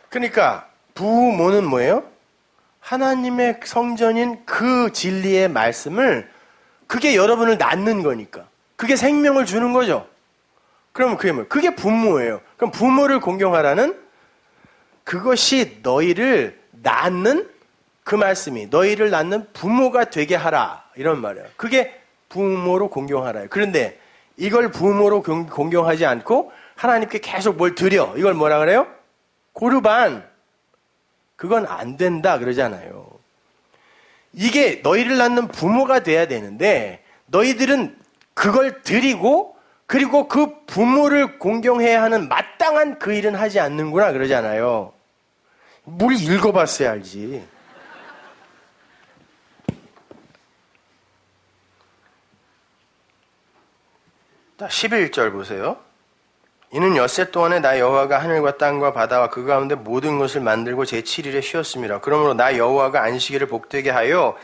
A: 그러니까 부모는 뭐예요? 하나님의 성전인 그 진리의 말씀을, 그게 여러분을 낳는 거니까. 그게 생명을 주는 거죠. 그러면 그게 뭐예요? 그게 부모예요. 그럼 부모를 공경하라는, 그것이 너희를 낳는, 그 말씀이 너희를 낳는 부모가 되게 하라, 이런 말이에요. 그게 부모로 공경하라요. 그런데 이걸 부모로 공경하지 않고 하나님께 계속 뭘 드려, 이걸 뭐라 그래요? 고르반. 그건 안 된다 그러잖아요. 이게 너희를 낳는 부모가 돼야 되는데 너희들은 그걸 드리고, 그리고 그 부모를 공경해야 하는 마땅한 그 일은 하지 않는구나 그러잖아요. 뭘 읽어봤어야 알지. 자, 11절 보세요. 이는 엿새 동안에 나 여호와가 하늘과 땅과 바다와 그 가운데 모든 것을 만들고 제7일에 쉬었습니다. 그러므로 나 여호와가 안식일을 복되게 하여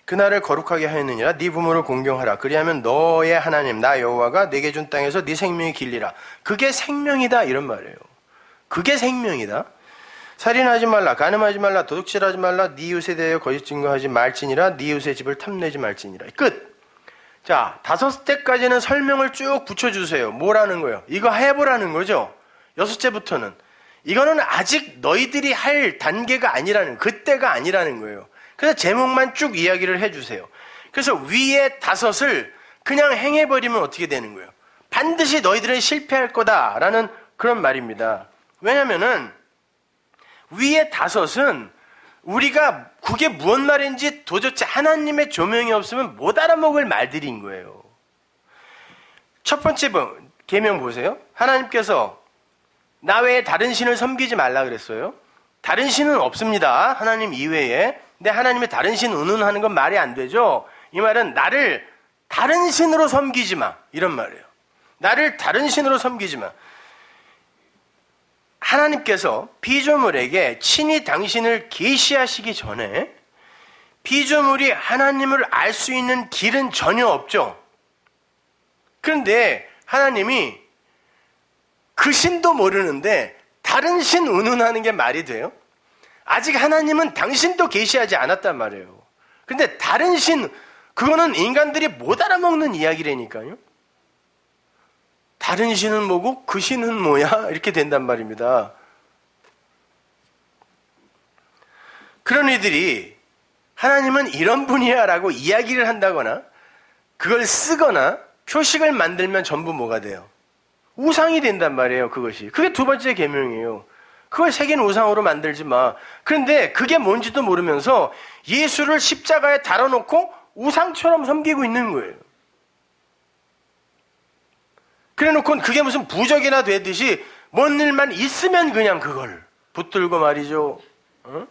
A: 그날을 거룩하게 하였느니라. 네 부모를 공경하라. 그리하면 너의 하나님 나 여호와가 내게 준 땅에서 네 생명이 길리라. 그게 생명이다, 이런 말이에요. 그게 생명이다. 살인하지 말라, 간음하지 말라, 도둑질하지 말라, 네 이웃에 대하여 거짓 증거하지 말지니라. 네 이웃의 집을 탐내지 말지니라. 끝. 자, 5때까지는 설명을 쭉 붙여주세요. 뭐라는 거예요? 이거 해보라는 거죠. 6제부터는 이거는 아직 너희들이 할 단계가 아니라는, 그때가 아니라는 거예요. 그래서 제목만 쭉 이야기를 해주세요. 그래서 위에 5을 그냥 행해버리면 어떻게 되는 거예요? 반드시 너희들은 실패할 거다라는 그런 말입니다. 왜냐면은 위에 5은 우리가 그게 무슨 말인지 도대체 하나님의 조명이 없으면 못 알아먹을 말들인 거예요. 첫 번째 계명 보세요. 하나님께서 나 외에 다른 신을 섬기지 말라 그랬어요. 다른 신은 없습니다. 하나님 이외에. 근데 하나님의 다른 신 운운하는 건 말이 안 되죠. 이 말은 나를 다른 신으로 섬기지 마, 이런 말이에요. 나를 다른 신으로 섬기지 마. 하나님께서 피조물에게 친히 당신을 계시하시기 전에 피조물이 하나님을 알 수 있는 길은 전혀 없죠. 그런데 하나님이 그 신도 모르는데 다른 신 운운하는 게 말이 돼요? 아직 하나님은 당신도 계시하지 않았단 말이에요. 그런데 다른 신, 그거는 인간들이 못 알아먹는 이야기라니까요. 다른 신은 뭐고 그 신은 뭐야? 이렇게 된단 말입니다. 그런 이들이 하나님은 이런 분이야 라고 이야기를 한다거나 그걸 쓰거나 표식을 만들면 전부 뭐가 돼요? 우상이 된단 말이에요. 그것이. 그게 두 번째 계명이에요. 그걸 새긴 우상으로 만들지 마. 그런데 그게 뭔지도 모르면서 예수를 십자가에 달아놓고 우상처럼 섬기고 있는 거예요. 그래놓고는 그게 무슨 부적이나 되듯이 뭔 일만 있으면 그냥 그걸 붙들고 말이죠. 어?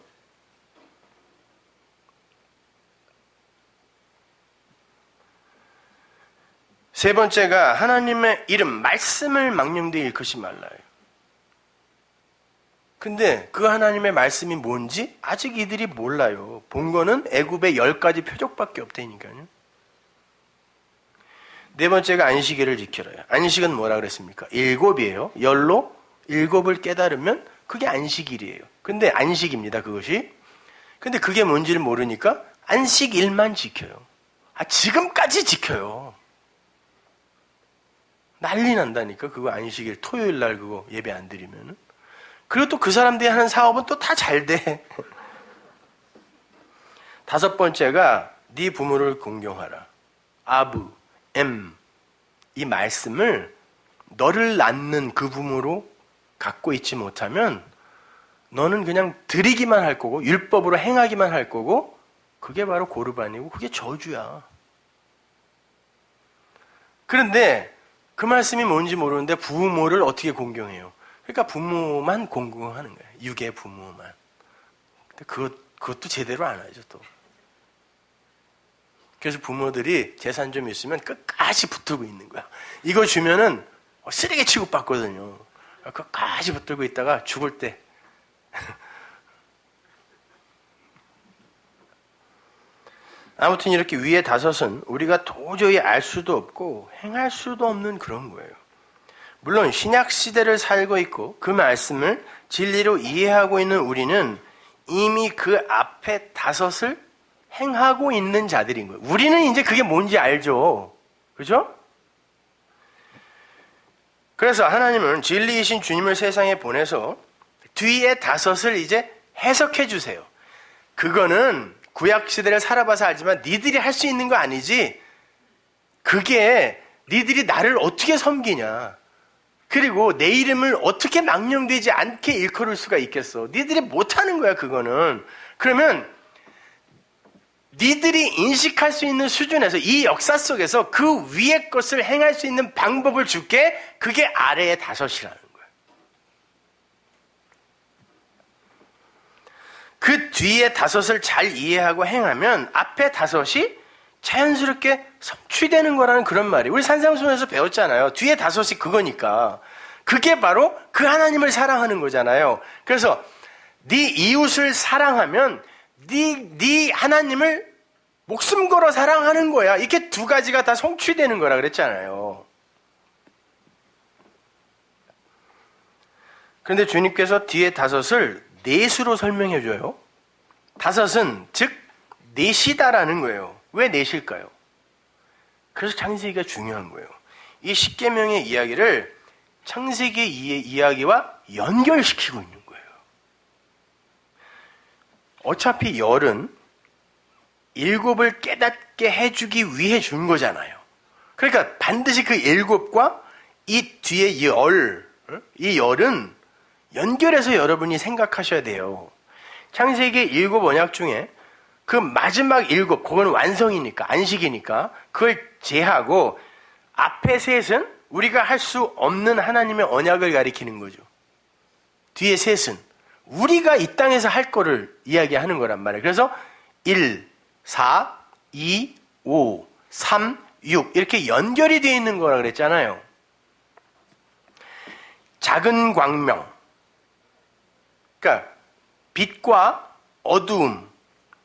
A: 세 번째가 하나님의 이름, 말씀을 망령되이 일컫지 말라요. 근데 그 하나님의 말씀이 뭔지 아직 이들이 몰라요. 본 거는 애굽의 10가지 표적밖에 없다니까요. 네 번째가 안식일을 지켜라. 안식은 뭐라 그랬습니까? 7이에요. 열로 7을 깨달으면 그게 안식일이에요. 근데 안식입니다, 그것이. 근데 그게 뭔지를 모르니까 안식일만 지켜요. 지금까지 지켜요. 난리 난다니까, 그거 안식일, 토요일 날 그거 예배 안 드리면은. 그리고 또 그 사람들이 하는 사업은 또 다 잘 돼. 다섯 번째가 네 부모를 공경하라. 아부, 이 말씀을 너를 낳는 그 부모로 갖고 있지 못하면 너는 그냥 드리기만 할 거고 율법으로 행하기만 할 거고 그게 바로 고르반이고 그게 저주야. 그런데 그 말씀이 뭔지 모르는데 부모를 어떻게 공경해요? 그러니까 부모만 공경하는 거야. 육의 부모만. 근데 그것도 제대로 안 하죠 또. 그래서 부모들이 재산 좀 있으면 끝까지 붙들고 있는 거야. 이거 주면은 쓰레기 취급받거든요. 끝까지 붙들고 있다가 죽을 때 아무튼 이렇게 위에 다섯은 우리가 도저히 알 수도 없고 행할 수도 없는 그런 거예요. 물론 신약 시대를 살고 있고 그 말씀을 진리로 이해하고 있는 우리는 이미 그 앞에 다섯을 행하고 있는 자들인 거예요. 우리는 이제 그게 뭔지 알죠. 그죠? 그래서 하나님은 진리이신 주님을 세상에 보내서 뒤에 다섯을 이제 해석해 주세요. 그거는 구약 시대를 살아봐서 알지만 니들이 할 수 있는 거 아니지. 그게 니들이 나를 어떻게 섬기냐. 그리고 내 이름을 어떻게 망령되지 않게 일컬을 수가 있겠어. 니들이 못하는 거야 그거는. 그러면 니들이 인식할 수 있는 수준에서 이 역사 속에서 그 위의 것을 행할 수 있는 방법을 줄게. 그게 아래의 다섯이라는 거예요. 그 뒤에 다섯을 잘 이해하고 행하면 앞에 다섯이 자연스럽게 성취되는 거라는 그런 말이에요. 우리 산상수훈에서 배웠잖아요. 뒤에 다섯이 그거니까. 그게 바로 그 하나님을 사랑하는 거잖아요. 그래서 네 이웃을 사랑하면 네 하나님을 목숨 걸어 사랑하는 거야. 이렇게 두 가지가 다 성취되는 거라 그랬잖아요. 그런데 주님께서 뒤에 다섯을 넷으로 설명해 줘요. 다섯은 즉 넷이다라는 거예요. 왜 넷일까요? 그래서 창세기가 중요한 거예요. 이 십계명의 이야기를 창세기의 이야기와 연결시키고 있는 거예요. 어차피 열은 일곱을 깨닫게 해주기 위해 준 거잖아요. 그러니까 반드시 그 일곱과 이 뒤에 이 열은 연결해서 여러분이 생각하셔야 돼요. 창세기 일곱 언약 중에 그 마지막 일곱, 그건 완성이니까, 안식이니까 그걸 제하고 앞에 셋은 우리가 할 수 없는 하나님의 언약을 가리키는 거죠. 뒤에 셋은 우리가 이 땅에서 할 거를 이야기하는 거란 말이에요. 그래서 1, 4, 2, 5, 3, 6 이렇게 연결이 되어 있는 거라 그랬잖아요. 작은 광명, 그러니까 빛과 어두움,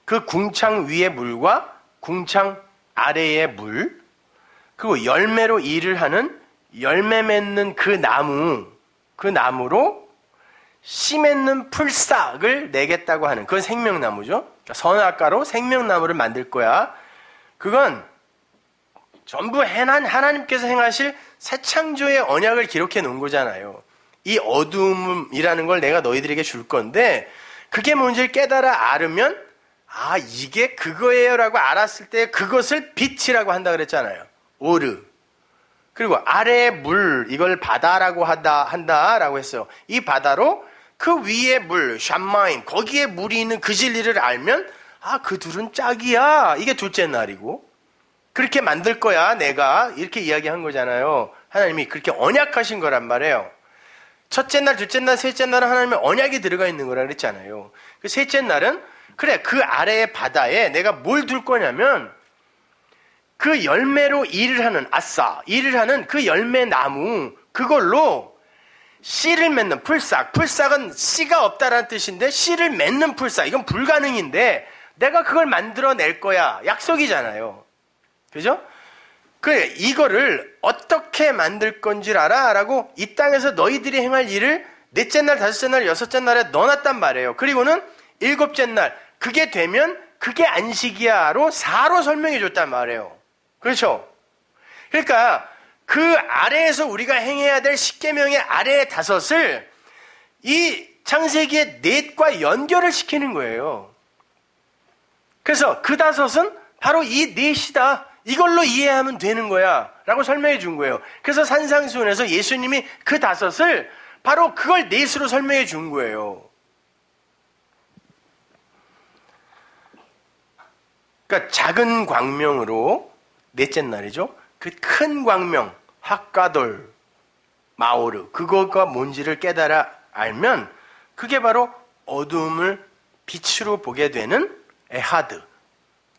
A: 그 궁창 위의 물과 궁창 아래의 물, 그리고 열매로 일을 하는 열매 맺는 그 나무로 씨 맺는 풀싹을 내겠다고 하는, 그건 생명나무죠. 그러니까 선악과로 생명나무를 만들 거야. 그건 전부 하나님께서 행하실 새 창조의 언약을 기록해 놓은 거잖아요. 이 어둠이라는 걸 내가 너희들에게 줄 건데 그게 뭔지를 깨달아 알으면 이게 그거예요 라고 알았을 때 그것을 빛이라고 한다 그랬잖아요. 오르. 그리고 아래의 물, 이걸 바다라고 한다라고 했어요. 이 바다로 그 위에 물, 샴마임, 거기에 물이 있는 그 진리를 알면 그 둘은 짝이야. 이게 둘째 날이고 그렇게 만들 거야 내가, 이렇게 이야기한 거잖아요. 하나님이 그렇게 언약하신 거란 말이에요. 첫째 날, 둘째 날, 셋째 날은 하나님의 언약이 들어가 있는 거라 그랬잖아요. 그 셋째 날은 그래, 그 아래의 바다에 내가 뭘 둘 거냐면 그 열매로 일을 하는 그 열매 나무, 그걸로 씨를 맺는 풀싹. 풀싹은 씨가 없다라는 뜻인데 씨를 맺는 풀싹, 이건 불가능인데 내가 그걸 만들어낼 거야. 약속이잖아요. 그죠? 그래, 이거를 어떻게 만들 건지 알아? 라고 이 땅에서 너희들이 행할 일을 넷째 날, 다섯째 날, 여섯째 날에 넣어놨단 말이에요. 그리고는 일곱째 날, 그게 되면 그게 안식이야로 4로 설명해 줬단 말이에요. 그렇죠? 그러니까 그 아래에서 우리가 행해야 될 십계명의 아래의 5을 이 창세기의 넷과 연결을 시키는 거예요. 그래서 그 5은 바로 이 넷이다. 이걸로 이해하면 되는 거야. 라고 설명해 준 거예요. 그래서 산상수훈에서 예수님이 그 5을 바로 그걸 넷으로 설명해 준 거예요. 그러니까 작은 광명으로 넷째 날이죠. 그 큰 광명, 학가돌, 마오르, 그거가 뭔지를 깨달아 알면 그게 바로 어둠을 빛으로 보게 되는 에하드,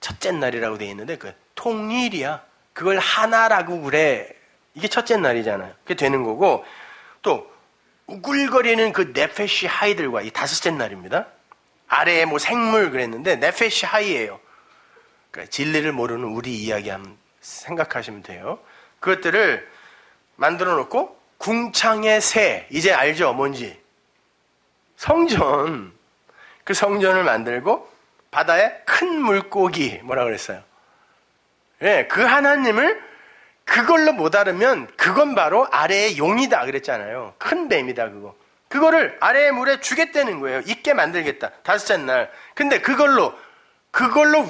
A: 첫째 날이라고 되어 있는데 그 통일이야. 그걸 하나라고 그래. 이게 첫째 날이잖아요. 그게 되는 거고, 또 우글거리는 그 네페시 하이들과 이 5째 날입니다. 아래에 뭐 생물 그랬는데 네페시 하이예요. 그러니까 진리를 모르는 우리 이야기 한번 생각하시면 돼요. 그것들을 만들어 놓고 궁창의 새, 이제 알죠? 뭔지. 성전. 그 성전을 만들고 바다에 큰 물고기, 뭐라 그랬어요? 예, 그 하나님을 그걸로 못 알으면 그건 바로 아래의 용이다 그랬잖아요. 큰 뱀이다 그거. 그거를 아래의 물에 주겠다는 거예요. 있게 만들겠다. 5째 날. 근데 그걸로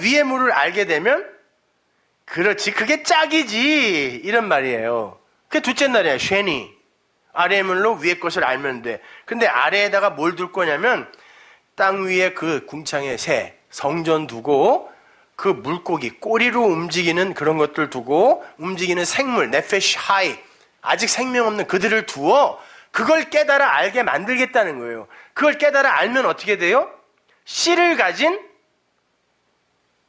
A: 위의 물을 알게 되면 그렇지 그게 짝이지 이런 말이에요. 그게 둘째 날이야. 쉐니. 아래의 물로 위의 것을 알면 돼. 근데 아래에다가 뭘 둘 거냐면 땅 위에 그 궁창의 새, 성전 두고 그 물고기, 꼬리로 움직이는 그런 것들 두고 움직이는 생물, 네페시 하이, 아직 생명 없는 그들을 두어 그걸 깨달아 알게 만들겠다는 거예요. 그걸 깨달아 알면 어떻게 돼요? 씨를 가진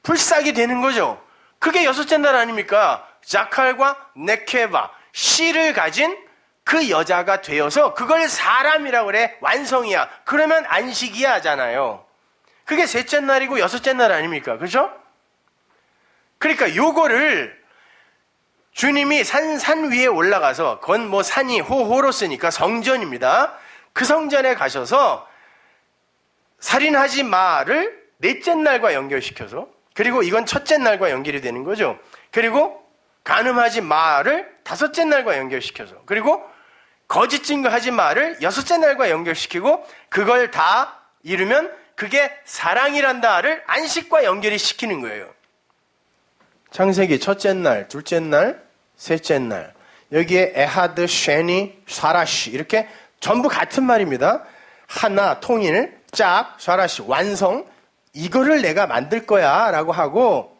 A: 풀싹이 되는 거죠. 그게 6째 날 아닙니까? 자칼과 네케바, 씨를 가진 그 여자가 되어서 그걸 사람이라고 그래. 완성이야. 그러면 안식이야 하잖아요. 그게 3째 날이고 6째 날 아닙니까? 그렇죠? 그러니까 요거를 주님이 산 위에 올라가서 그건 뭐 산이 호로스니까 성전입니다. 그 성전에 가셔서 살인하지 마를 넷째 날과 연결시켜서, 그리고 이건 첫째 날과 연결이 되는 거죠. 그리고 간음하지 마를 5째 날과 연결시켜서, 그리고 거짓 증거하지 마를 6째 날과 연결시키고 그걸 다 이루면 그게 사랑이란다를 안식과 연결이 시키는 거예요. 창세기 첫째 날, 둘째 날, 셋째 날, 여기에 에하드, 쉐니, 샤라시 이렇게 전부 같은 말입니다. 하나, 통일, 짝, 샤라시, 완성, 이거를 내가 만들 거야 라고 하고,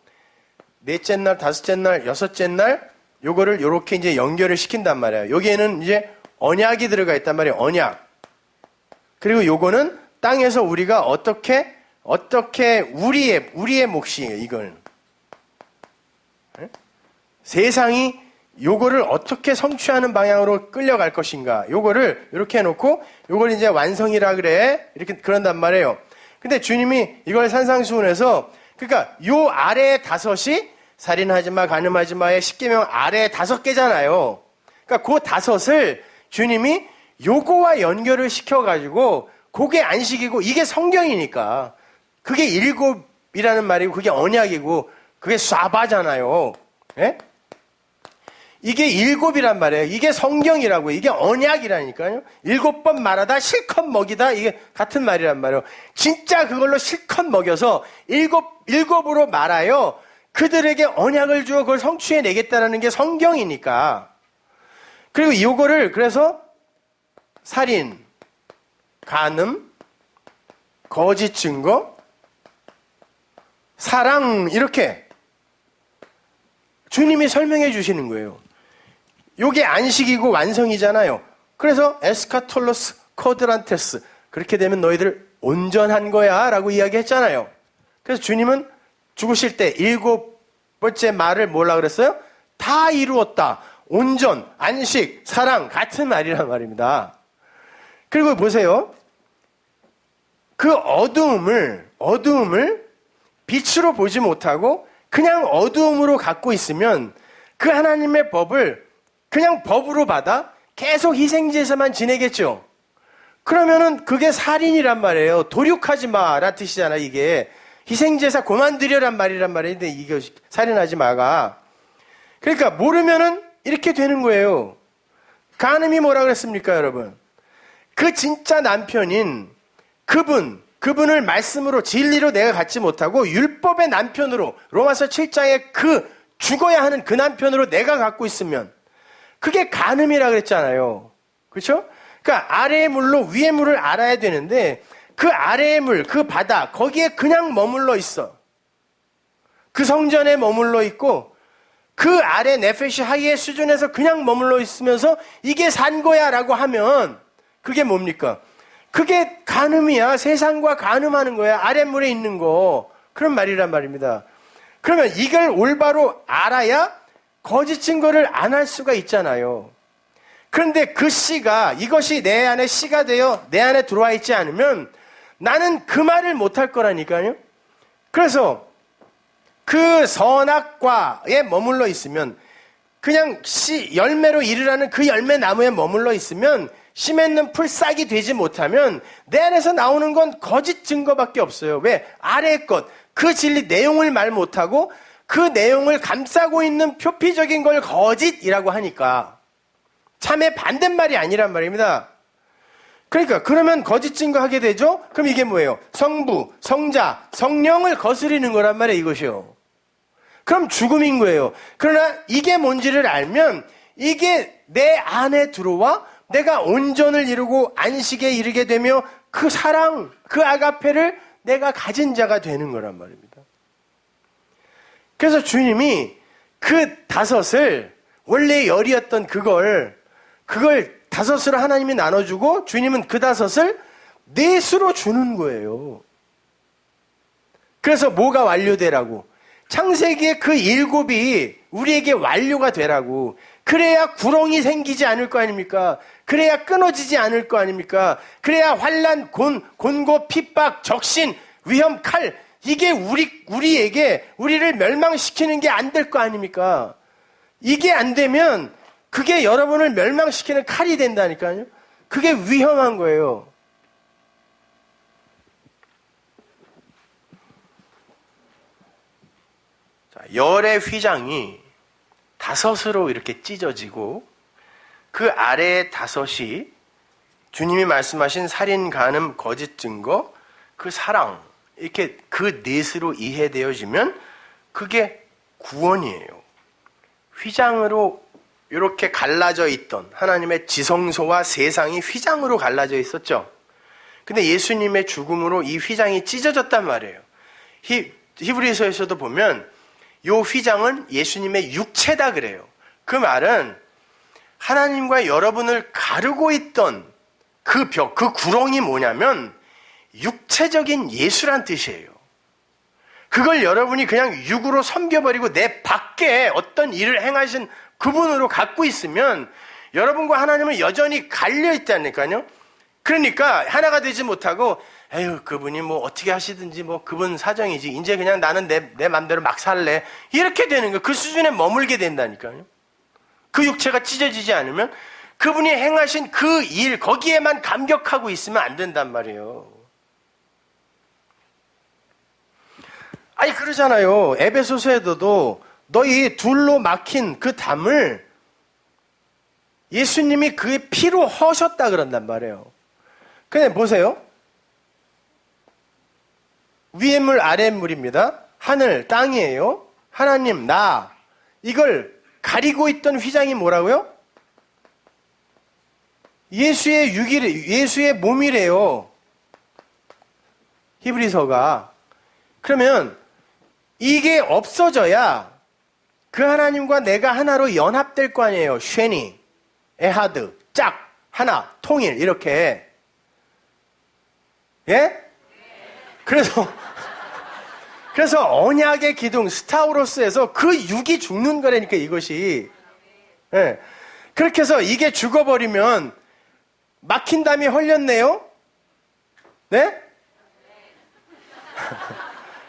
A: 넷째 날, 5째 날, 6째 날 요거를 요렇게 이제 연결을 시킨단 말이에요. 여기에는 이제 언약이 들어가 있단 말이에요. 언약. 그리고 요거는 땅에서 우리가 어떻게 우리의 몫이에요. 이거는 세상이 요거를 어떻게 성취하는 방향으로 끌려갈 것인가. 요거를 이렇게 해놓고 요걸 이제 완성이라 그래. 이렇게 그런단 말이에요. 근데 주님이 이걸 산상수훈에서, 그러니까 요 아래에 5이 살인하지 마, 간음하지 마의 10계명 아래에 5개잖아요. 그러니까 그 5을 주님이 요거와 연결을 시켜가지고 그게 안식이고 이게 성경이니까 그게 7이라는 말이고 그게 언약이고 그게 쏴바잖아요. 예? 이게 7이란 말이에요. 이게 성경이라고, 이게 언약이라니까요. 7번 말하다 실컷 먹이다, 이게 같은 말이란 말이에요. 진짜 그걸로 실컷 먹여서 7으로 말하여 그들에게 언약을 주어 그걸 성취해내겠다는 게 성경이니까. 그리고 이거를 그래서 살인, 간음, 거짓 증거, 사랑 이렇게 주님이 설명해 주시는 거예요. 요게 안식이고 완성이잖아요. 그래서 에스카톨로스 코드란테스, 그렇게 되면 너희들 온전한 거야 라고 이야기했잖아요. 그래서 주님은 죽으실 때 7번째 말을 뭐라 그랬어요? 다 이루었다. 온전, 안식, 사랑 같은 말이란 말입니다. 그리고 보세요. 그 어두움을 빛으로 보지 못하고 그냥 어두움으로 갖고 있으면 그 하나님의 법을 그냥 법으로 받아 계속 희생제사만 지내겠죠. 그러면은 그게 살인이란 말이에요. 도륙하지 마라는 뜻이잖아, 이게. 희생제사 그만 드려란 말이란 말인데, 이게 살인하지 마가. 그러니까 모르면은 이렇게 되는 거예요. 간음이 뭐라 그랬습니까, 여러분? 그 진짜 남편인 그분을 말씀으로 진리로 내가 갖지 못하고 율법의 남편으로 로마서 7장에 그 죽어야 하는 그 남편으로 내가 갖고 있으면 그게 간음이라 그랬잖아요. 그렇죠? 그러니까 아래의 물로 위의 물을 알아야 되는데 그 아래의 물, 그 바다 거기에 그냥 머물러 있어. 그 성전에 머물러 있고 그 아래 네페시 하이의 수준에서 그냥 머물러 있으면서 이게 산 거야 라고 하면 그게 뭡니까? 그게 간음이야. 세상과 간음하는 거야. 아랫물에 있는 거. 그런 말이란 말입니다. 그러면 이걸 올바로 알아야 거짓 증거를 안 할 수가 있잖아요. 그런데 그 씨가 이것이 내 안에 씨가 되어 내 안에 들어와 있지 않으면 나는 그 말을 못할 거라니까요. 그래서 그 선악과에 머물러 있으면 그냥 열매로 이르라는 그 열매 나무에 머물러 있으면 씨 맺는 풀싹이 되지 못하면 내 안에서 나오는 건 거짓 증거밖에 없어요. 왜? 아래의 것, 그 진리 내용을 말 못하고 그 내용을 감싸고 있는 표피적인 걸 거짓이라고 하니까 참의 반대말이 아니란 말입니다. 그러니까 그러면 거짓 증거하게 되죠? 그럼 이게 뭐예요? 성부, 성자, 성령을 거스리는 거란 말이에요, 이것이요. 그럼 죽음인 거예요. 그러나 이게 뭔지를 알면 이게 내 안에 들어와 내가 온전을 이루고 안식에 이르게 되며 그 사랑, 그 아가페를 내가 가진 자가 되는 거란 말입니다. 그래서 주님이 그 다섯을 원래 열이었던 그걸 다섯으로 하나님이 나눠주고 주님은 그 다섯을 넷으로 주는 거예요. 그래서 뭐가 완료되라고? 창세기의 그 일곱이 우리에게 완료가 되라고. 그래야 구렁이 생기지 않을 거 아닙니까? 그래야 끊어지지 않을 거 아닙니까? 그래야 환난, 곤고, 핍박, 적신, 위험, 칼 이게 우리를 멸망시키는 게 안 될 거 아닙니까? 이게 안 되면 그게 여러분을 멸망시키는 칼이 된다니까요. 그게 위험한 거예요. 자, 열의 휘장이 다섯으로 이렇게 찢어지고 그 아래에 다섯이 주님이 말씀하신 살인, 간음, 거짓 증거, 그 사랑 이렇게 그 넷으로 이해되어지면 그게 구원이에요. 휘장으로 이렇게 갈라져 있던 하나님의 지성소와 세상이 휘장으로 갈라져 있었죠. 근데 예수님의 죽음으로 이 휘장이 찢어졌단 말이에요. 히브리서에서도 보면 이 휘장은 예수님의 육체다 그래요. 그 말은 하나님과 여러분을 가르고 있던 그 벽, 그 구렁이 뭐냐면 육체적인 예수란 뜻이에요. 그걸 여러분이 그냥 육으로 섬겨버리고 내 밖에 어떤 일을 행하신 그분으로 갖고 있으면 여러분과 하나님은 여전히 갈려있다니까요. 그러니까 하나가 되지 못하고 에휴 그분이 뭐 어떻게 하시든지 뭐 그분 사정이지 이제 그냥 나는 내 맘대로 막 살래 이렇게 되는 거예요. 그 수준에 머물게 된다니까요. 그 육체가 찢어지지 않으면 그분이 행하신 그 일 거기에만 감격하고 있으면 안 된단 말이에요. 아니 그러잖아요. 에베소서에도 너희 둘로 막힌 그 담을 예수님이 그의 피로 허셨다 그런단 말이에요. 근데 보세요. 위의 물 아래의 물입니다. 하늘 땅이에요. 하나님 나 이걸 가리고 있던 휘장이 뭐라고요? 예수의 몸이래요. 히브리서가. 그러면 이게 없어져야 그 하나님과 내가 하나로 연합될 거 아니에요. 쉐니, 에하드, 짝, 하나, 통일 이렇게. 예? 그래서 언약의 기둥 스타우로스에서 그 육이 죽는 거라니까 이것이. 예. 그렇게 해서 이게 죽어버리면 막힌 담이 헐렸네요. 네?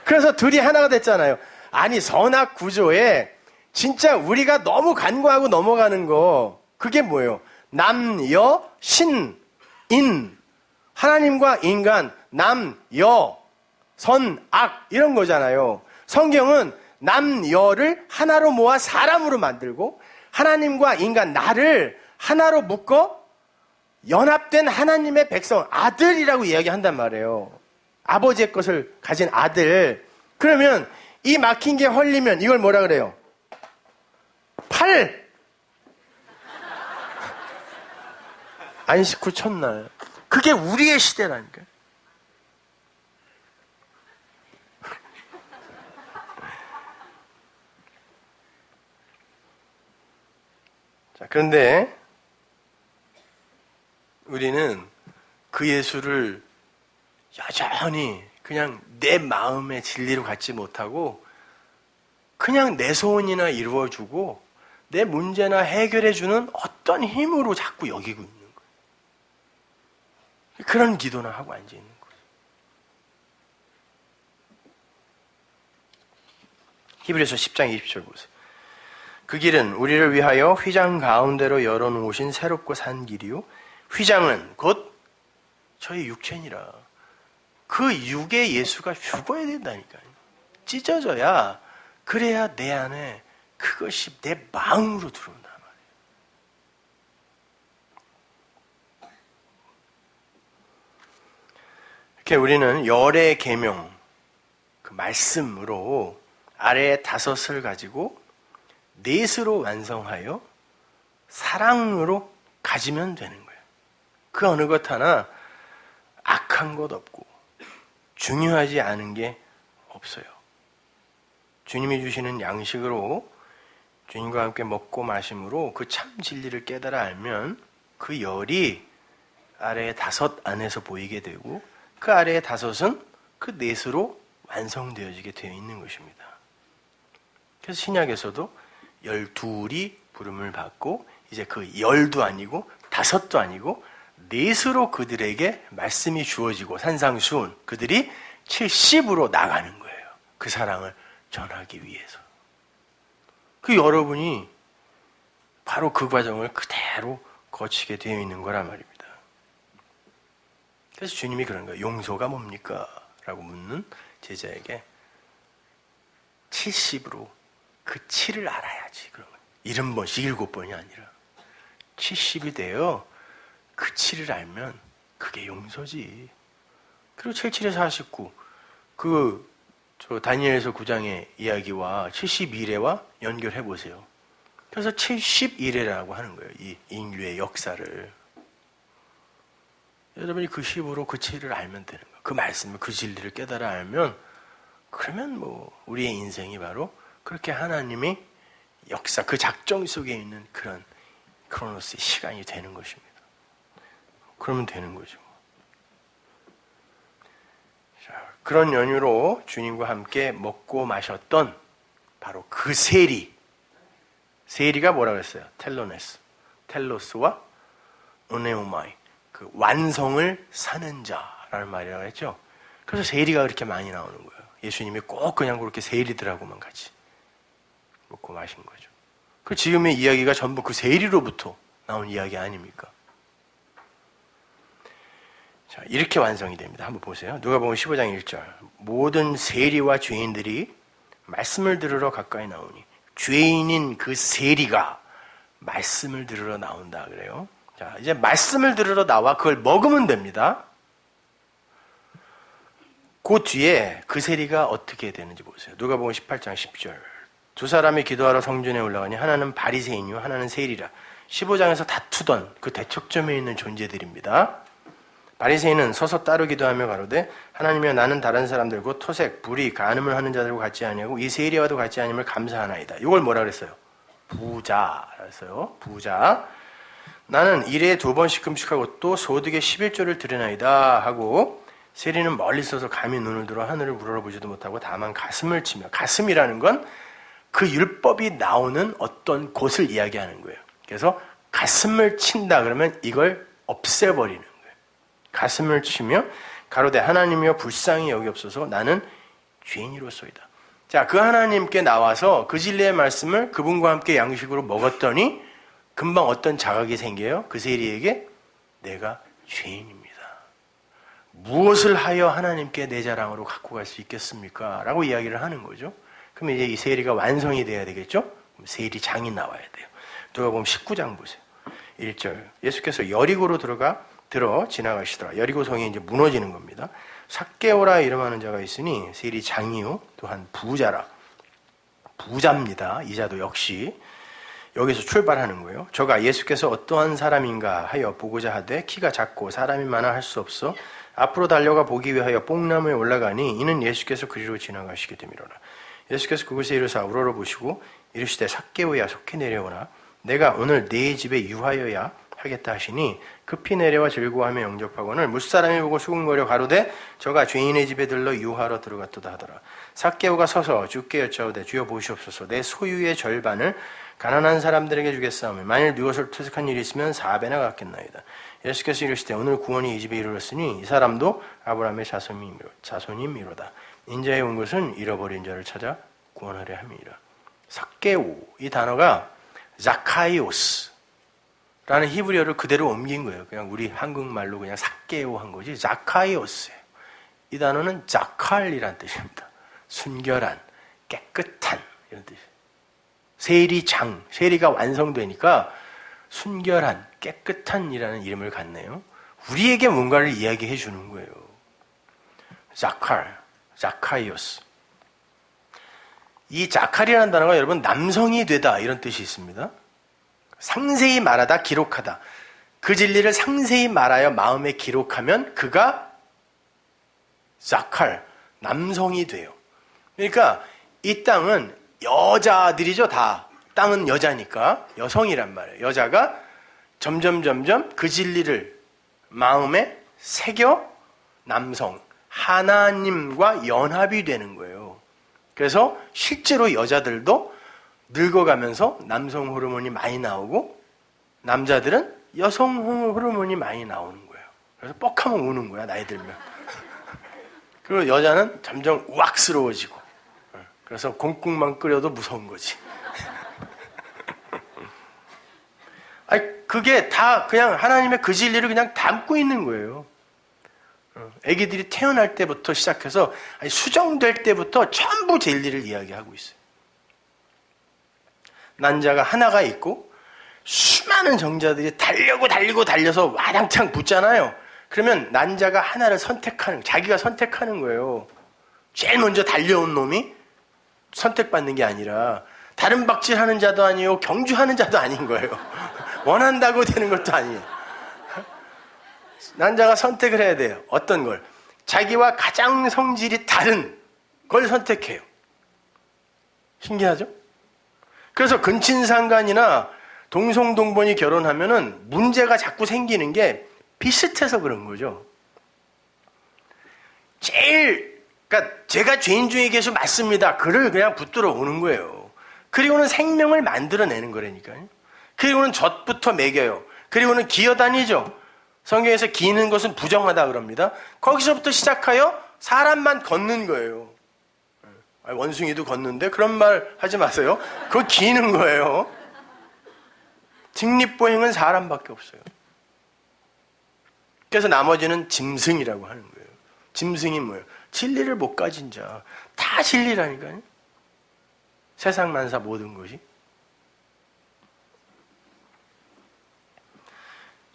A: 그래서 둘이 하나가 됐잖아요. 아니 선악 구조에 진짜 우리가 너무 간과하고 넘어가는 거 그게 뭐예요? 남, 여, 신, 인 하나님과 인간, 남, 여, 선, 악 이런 거잖아요. 성경은 남, 여를 하나로 모아 사람으로 만들고 하나님과 인간, 나를 하나로 묶어 연합된 하나님의 백성, 아들이라고 이야기한단 말이에요. 아버지의 것을 가진 아들. 그러면 이 막힌 게 헐리면 이걸 뭐라 그래요? 팔. 안식 후 첫날. 그게 우리의 시대라니까요. 자, 그런데 우리는 그 예수를 여전히 그냥 내 마음의 진리로 갖지 못하고 그냥 내 소원이나 이루어주고 내 문제나 해결해주는 어떤 힘으로 자꾸 여기고 있는 거예요. 그런 기도나 하고 앉아있는 거예요. 히브리서 10장 20절 보세요. 그 길은 우리를 위하여 휘장 가운데로 열어놓으신 새롭고 산 길이요. 휘장은 곧 저희 육체니라. 그 육의 예수가 죽어야 된다니까요. 찢어져야 그래야 내 안에 그것이 내 마음으로 들어온단 말이에요. 이렇게 우리는 열의 계명, 그 말씀으로 아래에 5을 가지고 4으로 완성하여 사랑으로 가지면 되는 거예요. 그 어느 것 하나 악한 것 없고 중요하지 않은 게 없어요. 주님이 주시는 양식으로 주님과 함께 먹고 마심으로 그 참 진리를 깨달아 알면 그 열이 아래의 5 안에서 보이게 되고 그 아래의 5은 그 4으로 완성되어지게 되어 있는 것입니다. 그래서 신약에서도 12이 부름을 받고 이제 그 10도 아니고 5도 아니고 4으로 그들에게 말씀이 주어지고 산상수훈 그들이 70으로 나가는 거예요. 그 사랑을 전하기 위해서. 그 여러분이 바로 그 과정을 그대로 거치게 되어 있는 거란 말입니다. 그래서 주님이 그런 거예요. 용서가 뭡니까? 라고 묻는 제자에게 70으로 그 7을 알아야지. 그런 거예요. 70번씩 7번이 아니라 70이 되어 그 7을 알면 그게 용서지. 그리고 77에 49 저 다니엘서 9장의 이야기와 71회와 연결해 보세요. 그래서 71회라고 하는 거예요. 이 인류의 역사를. 여러분이 그 10으로 그 7을 알면 되는 거예요. 그 말씀을 그 진리를 깨달아 알면 그러면 우리의 인생이 바로 그렇게 하나님이 역사 그 작정 속에 있는 그런 크로노스의 시간이 되는 것입니다. 그러면 되는 거죠. 자, 그런 연유로 주님과 함께 먹고 마셨던 바로 그 세리가 뭐라고 했어요? 텔로스와 오네오마이, 그 완성을 사는 자라는 말이라고 했죠. 그래서 세리가 그렇게 많이 나오는 거예요. 예수님이 꼭 그냥 그렇게 세리들하고만 같이 먹고 마신 거죠. 그 지금의 이야기가 전부 그 세리로부터 나온 이야기 아닙니까? 자, 이렇게 완성이 됩니다. 한번 보세요. 누가복음 15장 1절. 모든 세리와 죄인들이 말씀을 들으러 가까이 나오니 죄인인 그 세리가 말씀을 들으러 나온다 그래요. 자, 이제 말씀을 들으러 나와 그걸 먹으면 됩니다. 그 뒤에 그 세리가 어떻게 되는지 보세요. 누가복음 18장 10절. 두 사람이 기도하러 성전에 올라가니 하나는 바리새인이요 하나는 세리라. 15장에서 다투던 그 대척점에 있는 존재들입니다. 바리새인은 서서 따로 기도하며 가로되 하나님이여 나는 다른 사람들 곧 토색, 불의, 간음을 하는 자들과 같지 아니하고 이 세리와도 같지 아님을 감사하나이다. 이걸 뭐라 그랬어요? 부자라서요. 부자. 나는 일에 2번씩 금식하고 또 소득의 11조를 드리나이다 하고 세리는 멀리 서서 감히 눈을 들어 하늘을 우러러보지도 못하고 다만 가슴을 치며, 가슴이라는 건 그 율법이 나오는 어떤 곳을 이야기하는 거예요. 그래서 가슴을 친다 그러면 이걸 없애버리는 거예요. 가슴을 치며 가로되 하나님이여 불쌍히 여기옵소서 나는 죄인이로소이다. 자, 그 하나님께 나와서 그 진리의 말씀을 그분과 함께 양식으로 먹었더니 금방 어떤 자각이 생겨요? 그 세리에게 내가 죄인입니다. 무엇을 하여 하나님께 내 자랑으로 갖고 갈 수 있겠습니까? 라고 이야기를 하는 거죠. 그럼 이제 이 세리가 완성이 돼야 되겠죠? 세리장이 나와야 돼요. 누가복음 19장 보세요. 1절. 예수께서 여리고로 지나가시더라. 여리고성이 이제 무너지는 겁니다. 삭개오라 이름하는 자가 있으니 세리장이요 또한 부자라. 부자입니다. 이자도 역시 여기서 출발하는 거예요. 저가 예수께서 어떠한 사람인가 하여 보고자 하되 키가 작고 사람이 많아 할 수 없어 앞으로 달려가 보기 위하여 뽕나무에 올라가니 이는 예수께서 그리로 지나가시게 되미로라. 예수께서 그곳에 이르사 우러러보시고 이르시되 삭개오야 속히 내려오라. 내가 오늘 네 집에 유하여야 하겠다 하시니 급히 내려와 즐거워하며 영접하거늘 무사람이 보고 수군거려 가로되 저가 죄인의 집에 들러 유하러 들어갔도다 하더라. 삭개오가 서서 주께 여짜오되 주여 보시옵소서 내 소유의 절반을 가난한 사람들에게 주겠사오며 만일 무엇을 투색한 일이 있으면 4배나 갚겠나이다. 예수께서 이르시되 오늘 구원이 이 집에 이르렀으니 이 사람도 아브라함의 자손이미로다. 인자에 온 것은 잃어버린 자를 찾아 구원하려 함이니라. 삭개오 이 단어가 자카이오스 라는 히브리어를 그대로 옮긴 거예요. 그냥 우리 한국말로 그냥 삭개오 한 거지. 자카이오스예요. 이 단어는 자칼이란 뜻입니다. 순결한, 깨끗한 이런 뜻이에요. 세리장, 세리가 완성되니까 순결한, 깨끗한이라는 이름을 갖네요. 우리에게 뭔가를 이야기해 주는 거예요. 자카이오스. 이 자칼이라는 단어가 여러분 남성이 되다 이런 뜻이 있습니다. 상세히 말하다, 기록하다. 그 진리를 상세히 말하여 마음에 기록하면 그가 자칼, 남성이 돼요. 그러니까 이 땅은 여자들이죠, 다. 땅은 여자니까 여성이란 말이에요. 여자가 점점 그 진리를 마음에 새겨 남성, 하나님과 연합이 되는 거예요. 그래서 실제로 여자들도 늙어가면서 남성 호르몬이 많이 나오고 남자들은 여성 호르몬이 많이 나오는 거예요. 그래서 뻑하면 우는 거야, 나이 들면. 그리고 여자는 점점 우악스러워지고 그래서 공국만 끓여도 무서운 거지. 아니, 그게 다 그냥 하나님의 그 진리를 그냥 담고 있는 거예요. 애기들이 태어날 때부터 시작해서 수정될 때부터 전부 진리를 이야기하고 있어요. 난자가 하나가 있고 수많은 정자들이 달려서 와당창 붙잖아요. 그러면 난자가 하나를 자기가 선택하는 거예요. 제일 먼저 달려온 놈이 선택받는 게 아니라 다른 박질하는 자도 아니고 경주하는 자도 아닌 거예요. 원한다고 되는 것도 아니에요. 난자가 선택을 해야 돼요. 어떤 걸? 자기와 가장 성질이 다른 걸 선택해요. 신기하죠? 그래서 근친상간이나 동성동본이 결혼하면은 문제가 자꾸 생기는 게 비슷해서 그런 거죠. 그러니까 제가 죄인 중에 계셔 맞습니다. 그를 그냥 붙들어 오는 거예요. 그리고는 생명을 만들어내는 거라니까요. 그리고는 젖부터 먹여요. 그리고는 기어다니죠. 성경에서 기는 것은 부정하다 그럽니다. 거기서부터 시작하여 사람만 걷는 거예요. 원숭이도 걷는데 그런 말 하지 마세요. 그거 기는 거예요. 직립보행은 사람밖에 없어요. 그래서 나머지는 짐승이라고 하는 거예요. 짐승이 뭐예요? 진리를 못 가진 자. 다 진리라니까요. 세상 만사 모든 것이.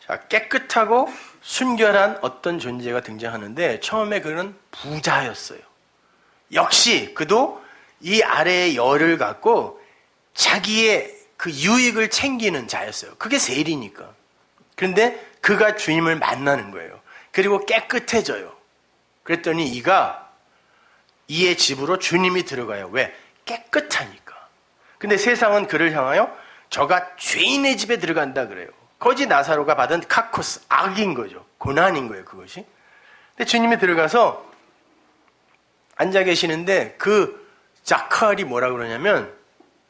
A: 자, 깨끗하고 순결한 어떤 존재가 등장하는데 처음에 그는 부자였어요. 역시 그도 이 아래의 열을 갖고 자기의 그 유익을 챙기는 자였어요. 그게 세리니까. 그런데 그가 주님을 만나는 거예요. 그리고 깨끗해져요. 그랬더니 이의 집으로 주님이 들어가요. 왜? 깨끗하니까. 근데 세상은 그를 향하여 저가 죄인의 집에 들어간다 그래요. 거지 나사로가 받은 카코스, 악인 거죠. 고난인 거예요, 그것이. 근데 주님이 들어가서 앉아 계시는데 그 자칼이 뭐라 그러냐면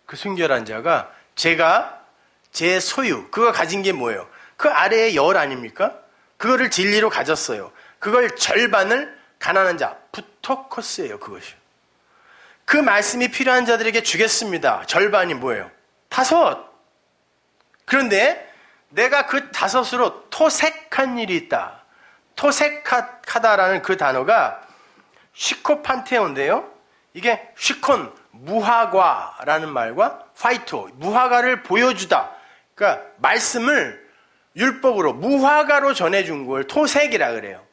A: 그 순결한 자가 제가 제 소유, 그거 가진 게 뭐예요? 그 아래의 열 아닙니까? 그거를 진리로 가졌어요. 그걸 절반을 가난한 자, 부토코스예요, 그것이. 그 말씀이 필요한 자들에게 주겠습니다. 절반이 뭐예요? 5. 그런데 내가 그 5으로 토색한 일이 있다. 토색하다라는 그 단어가 시코판테온인데요. 이게 시콘, 무화과라는 말과 파이토, 무화과를 보여주다. 그러니까 말씀을 율법으로 무화과로 전해준 걸 토색이라 그래요.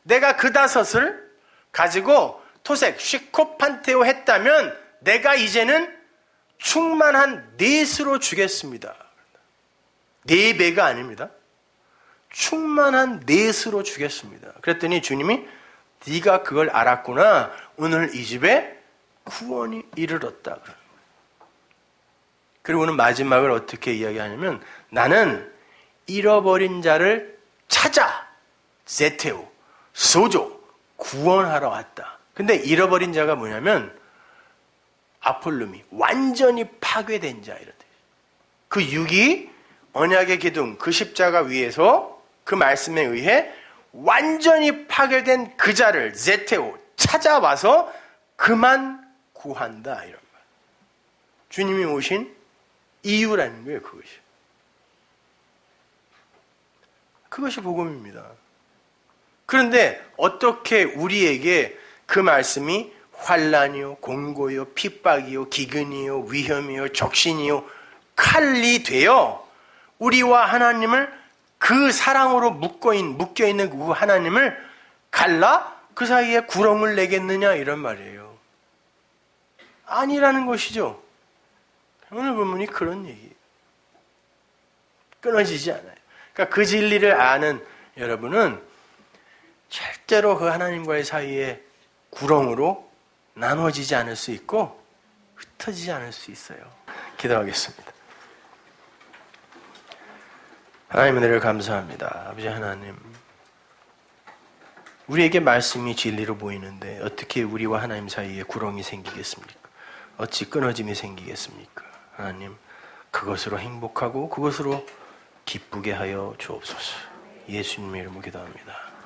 A: 내가 그 다섯을 가지고 토색, 시코판테오 했다면 내가 이제는 충만한 넷으로 주겠습니다. 4배가 아닙니다. 충만한 넷으로 주겠습니다. 그랬더니 주님이 네가 그걸 알았구나. 오늘 이 집에 구원이 이르렀다. 그리고는 마지막을 어떻게 이야기하냐면 나는 잃어버린 자를 찾아 제테오, 소조, 구원하러 왔다. 근데 잃어버린 자가 뭐냐면 아폴룸이 완전히 파괴된 자 이렇다. 그 육이 언약의 기둥, 그 십자가 위에서 그 말씀에 의해 완전히 파괴된 그 자를 제테오 찾아와서 그만 구한다 이런 말. 주님이 오신 이유라는 거예요. 그것이 복음입니다. 그런데 어떻게 우리에게 그 말씀이 환난이요, 공고요, 핍박이요, 기근이요, 위험이요, 적신이요, 칼이 되어 우리와 하나님을 그 사랑으로 묶여있는 그 하나님을 갈라 그 사이에 구렁을 내겠느냐 이런 말이에요. 아니라는 것이죠. 오늘 본문이 그런 얘기예요. 끊어지지 않아요. 그러니까 그 진리를 아는 여러분은 절대로 그 하나님과의 사이에 구렁으로 나눠지지 않을 수 있고 흩어지지 않을 수 있어요. 기도하겠습니다. 하나님 은혜를 감사합니다. 아버지 하나님, 우리에게 말씀이 진리로 보이는데 어떻게 우리와 하나님 사이에 구렁이 생기겠습니까? 어찌 끊어짐이 생기겠습니까? 하나님, 그것으로 행복하고 그것으로 기쁘게 하여 주옵소서. 예수님의 이름으로 기도합니다.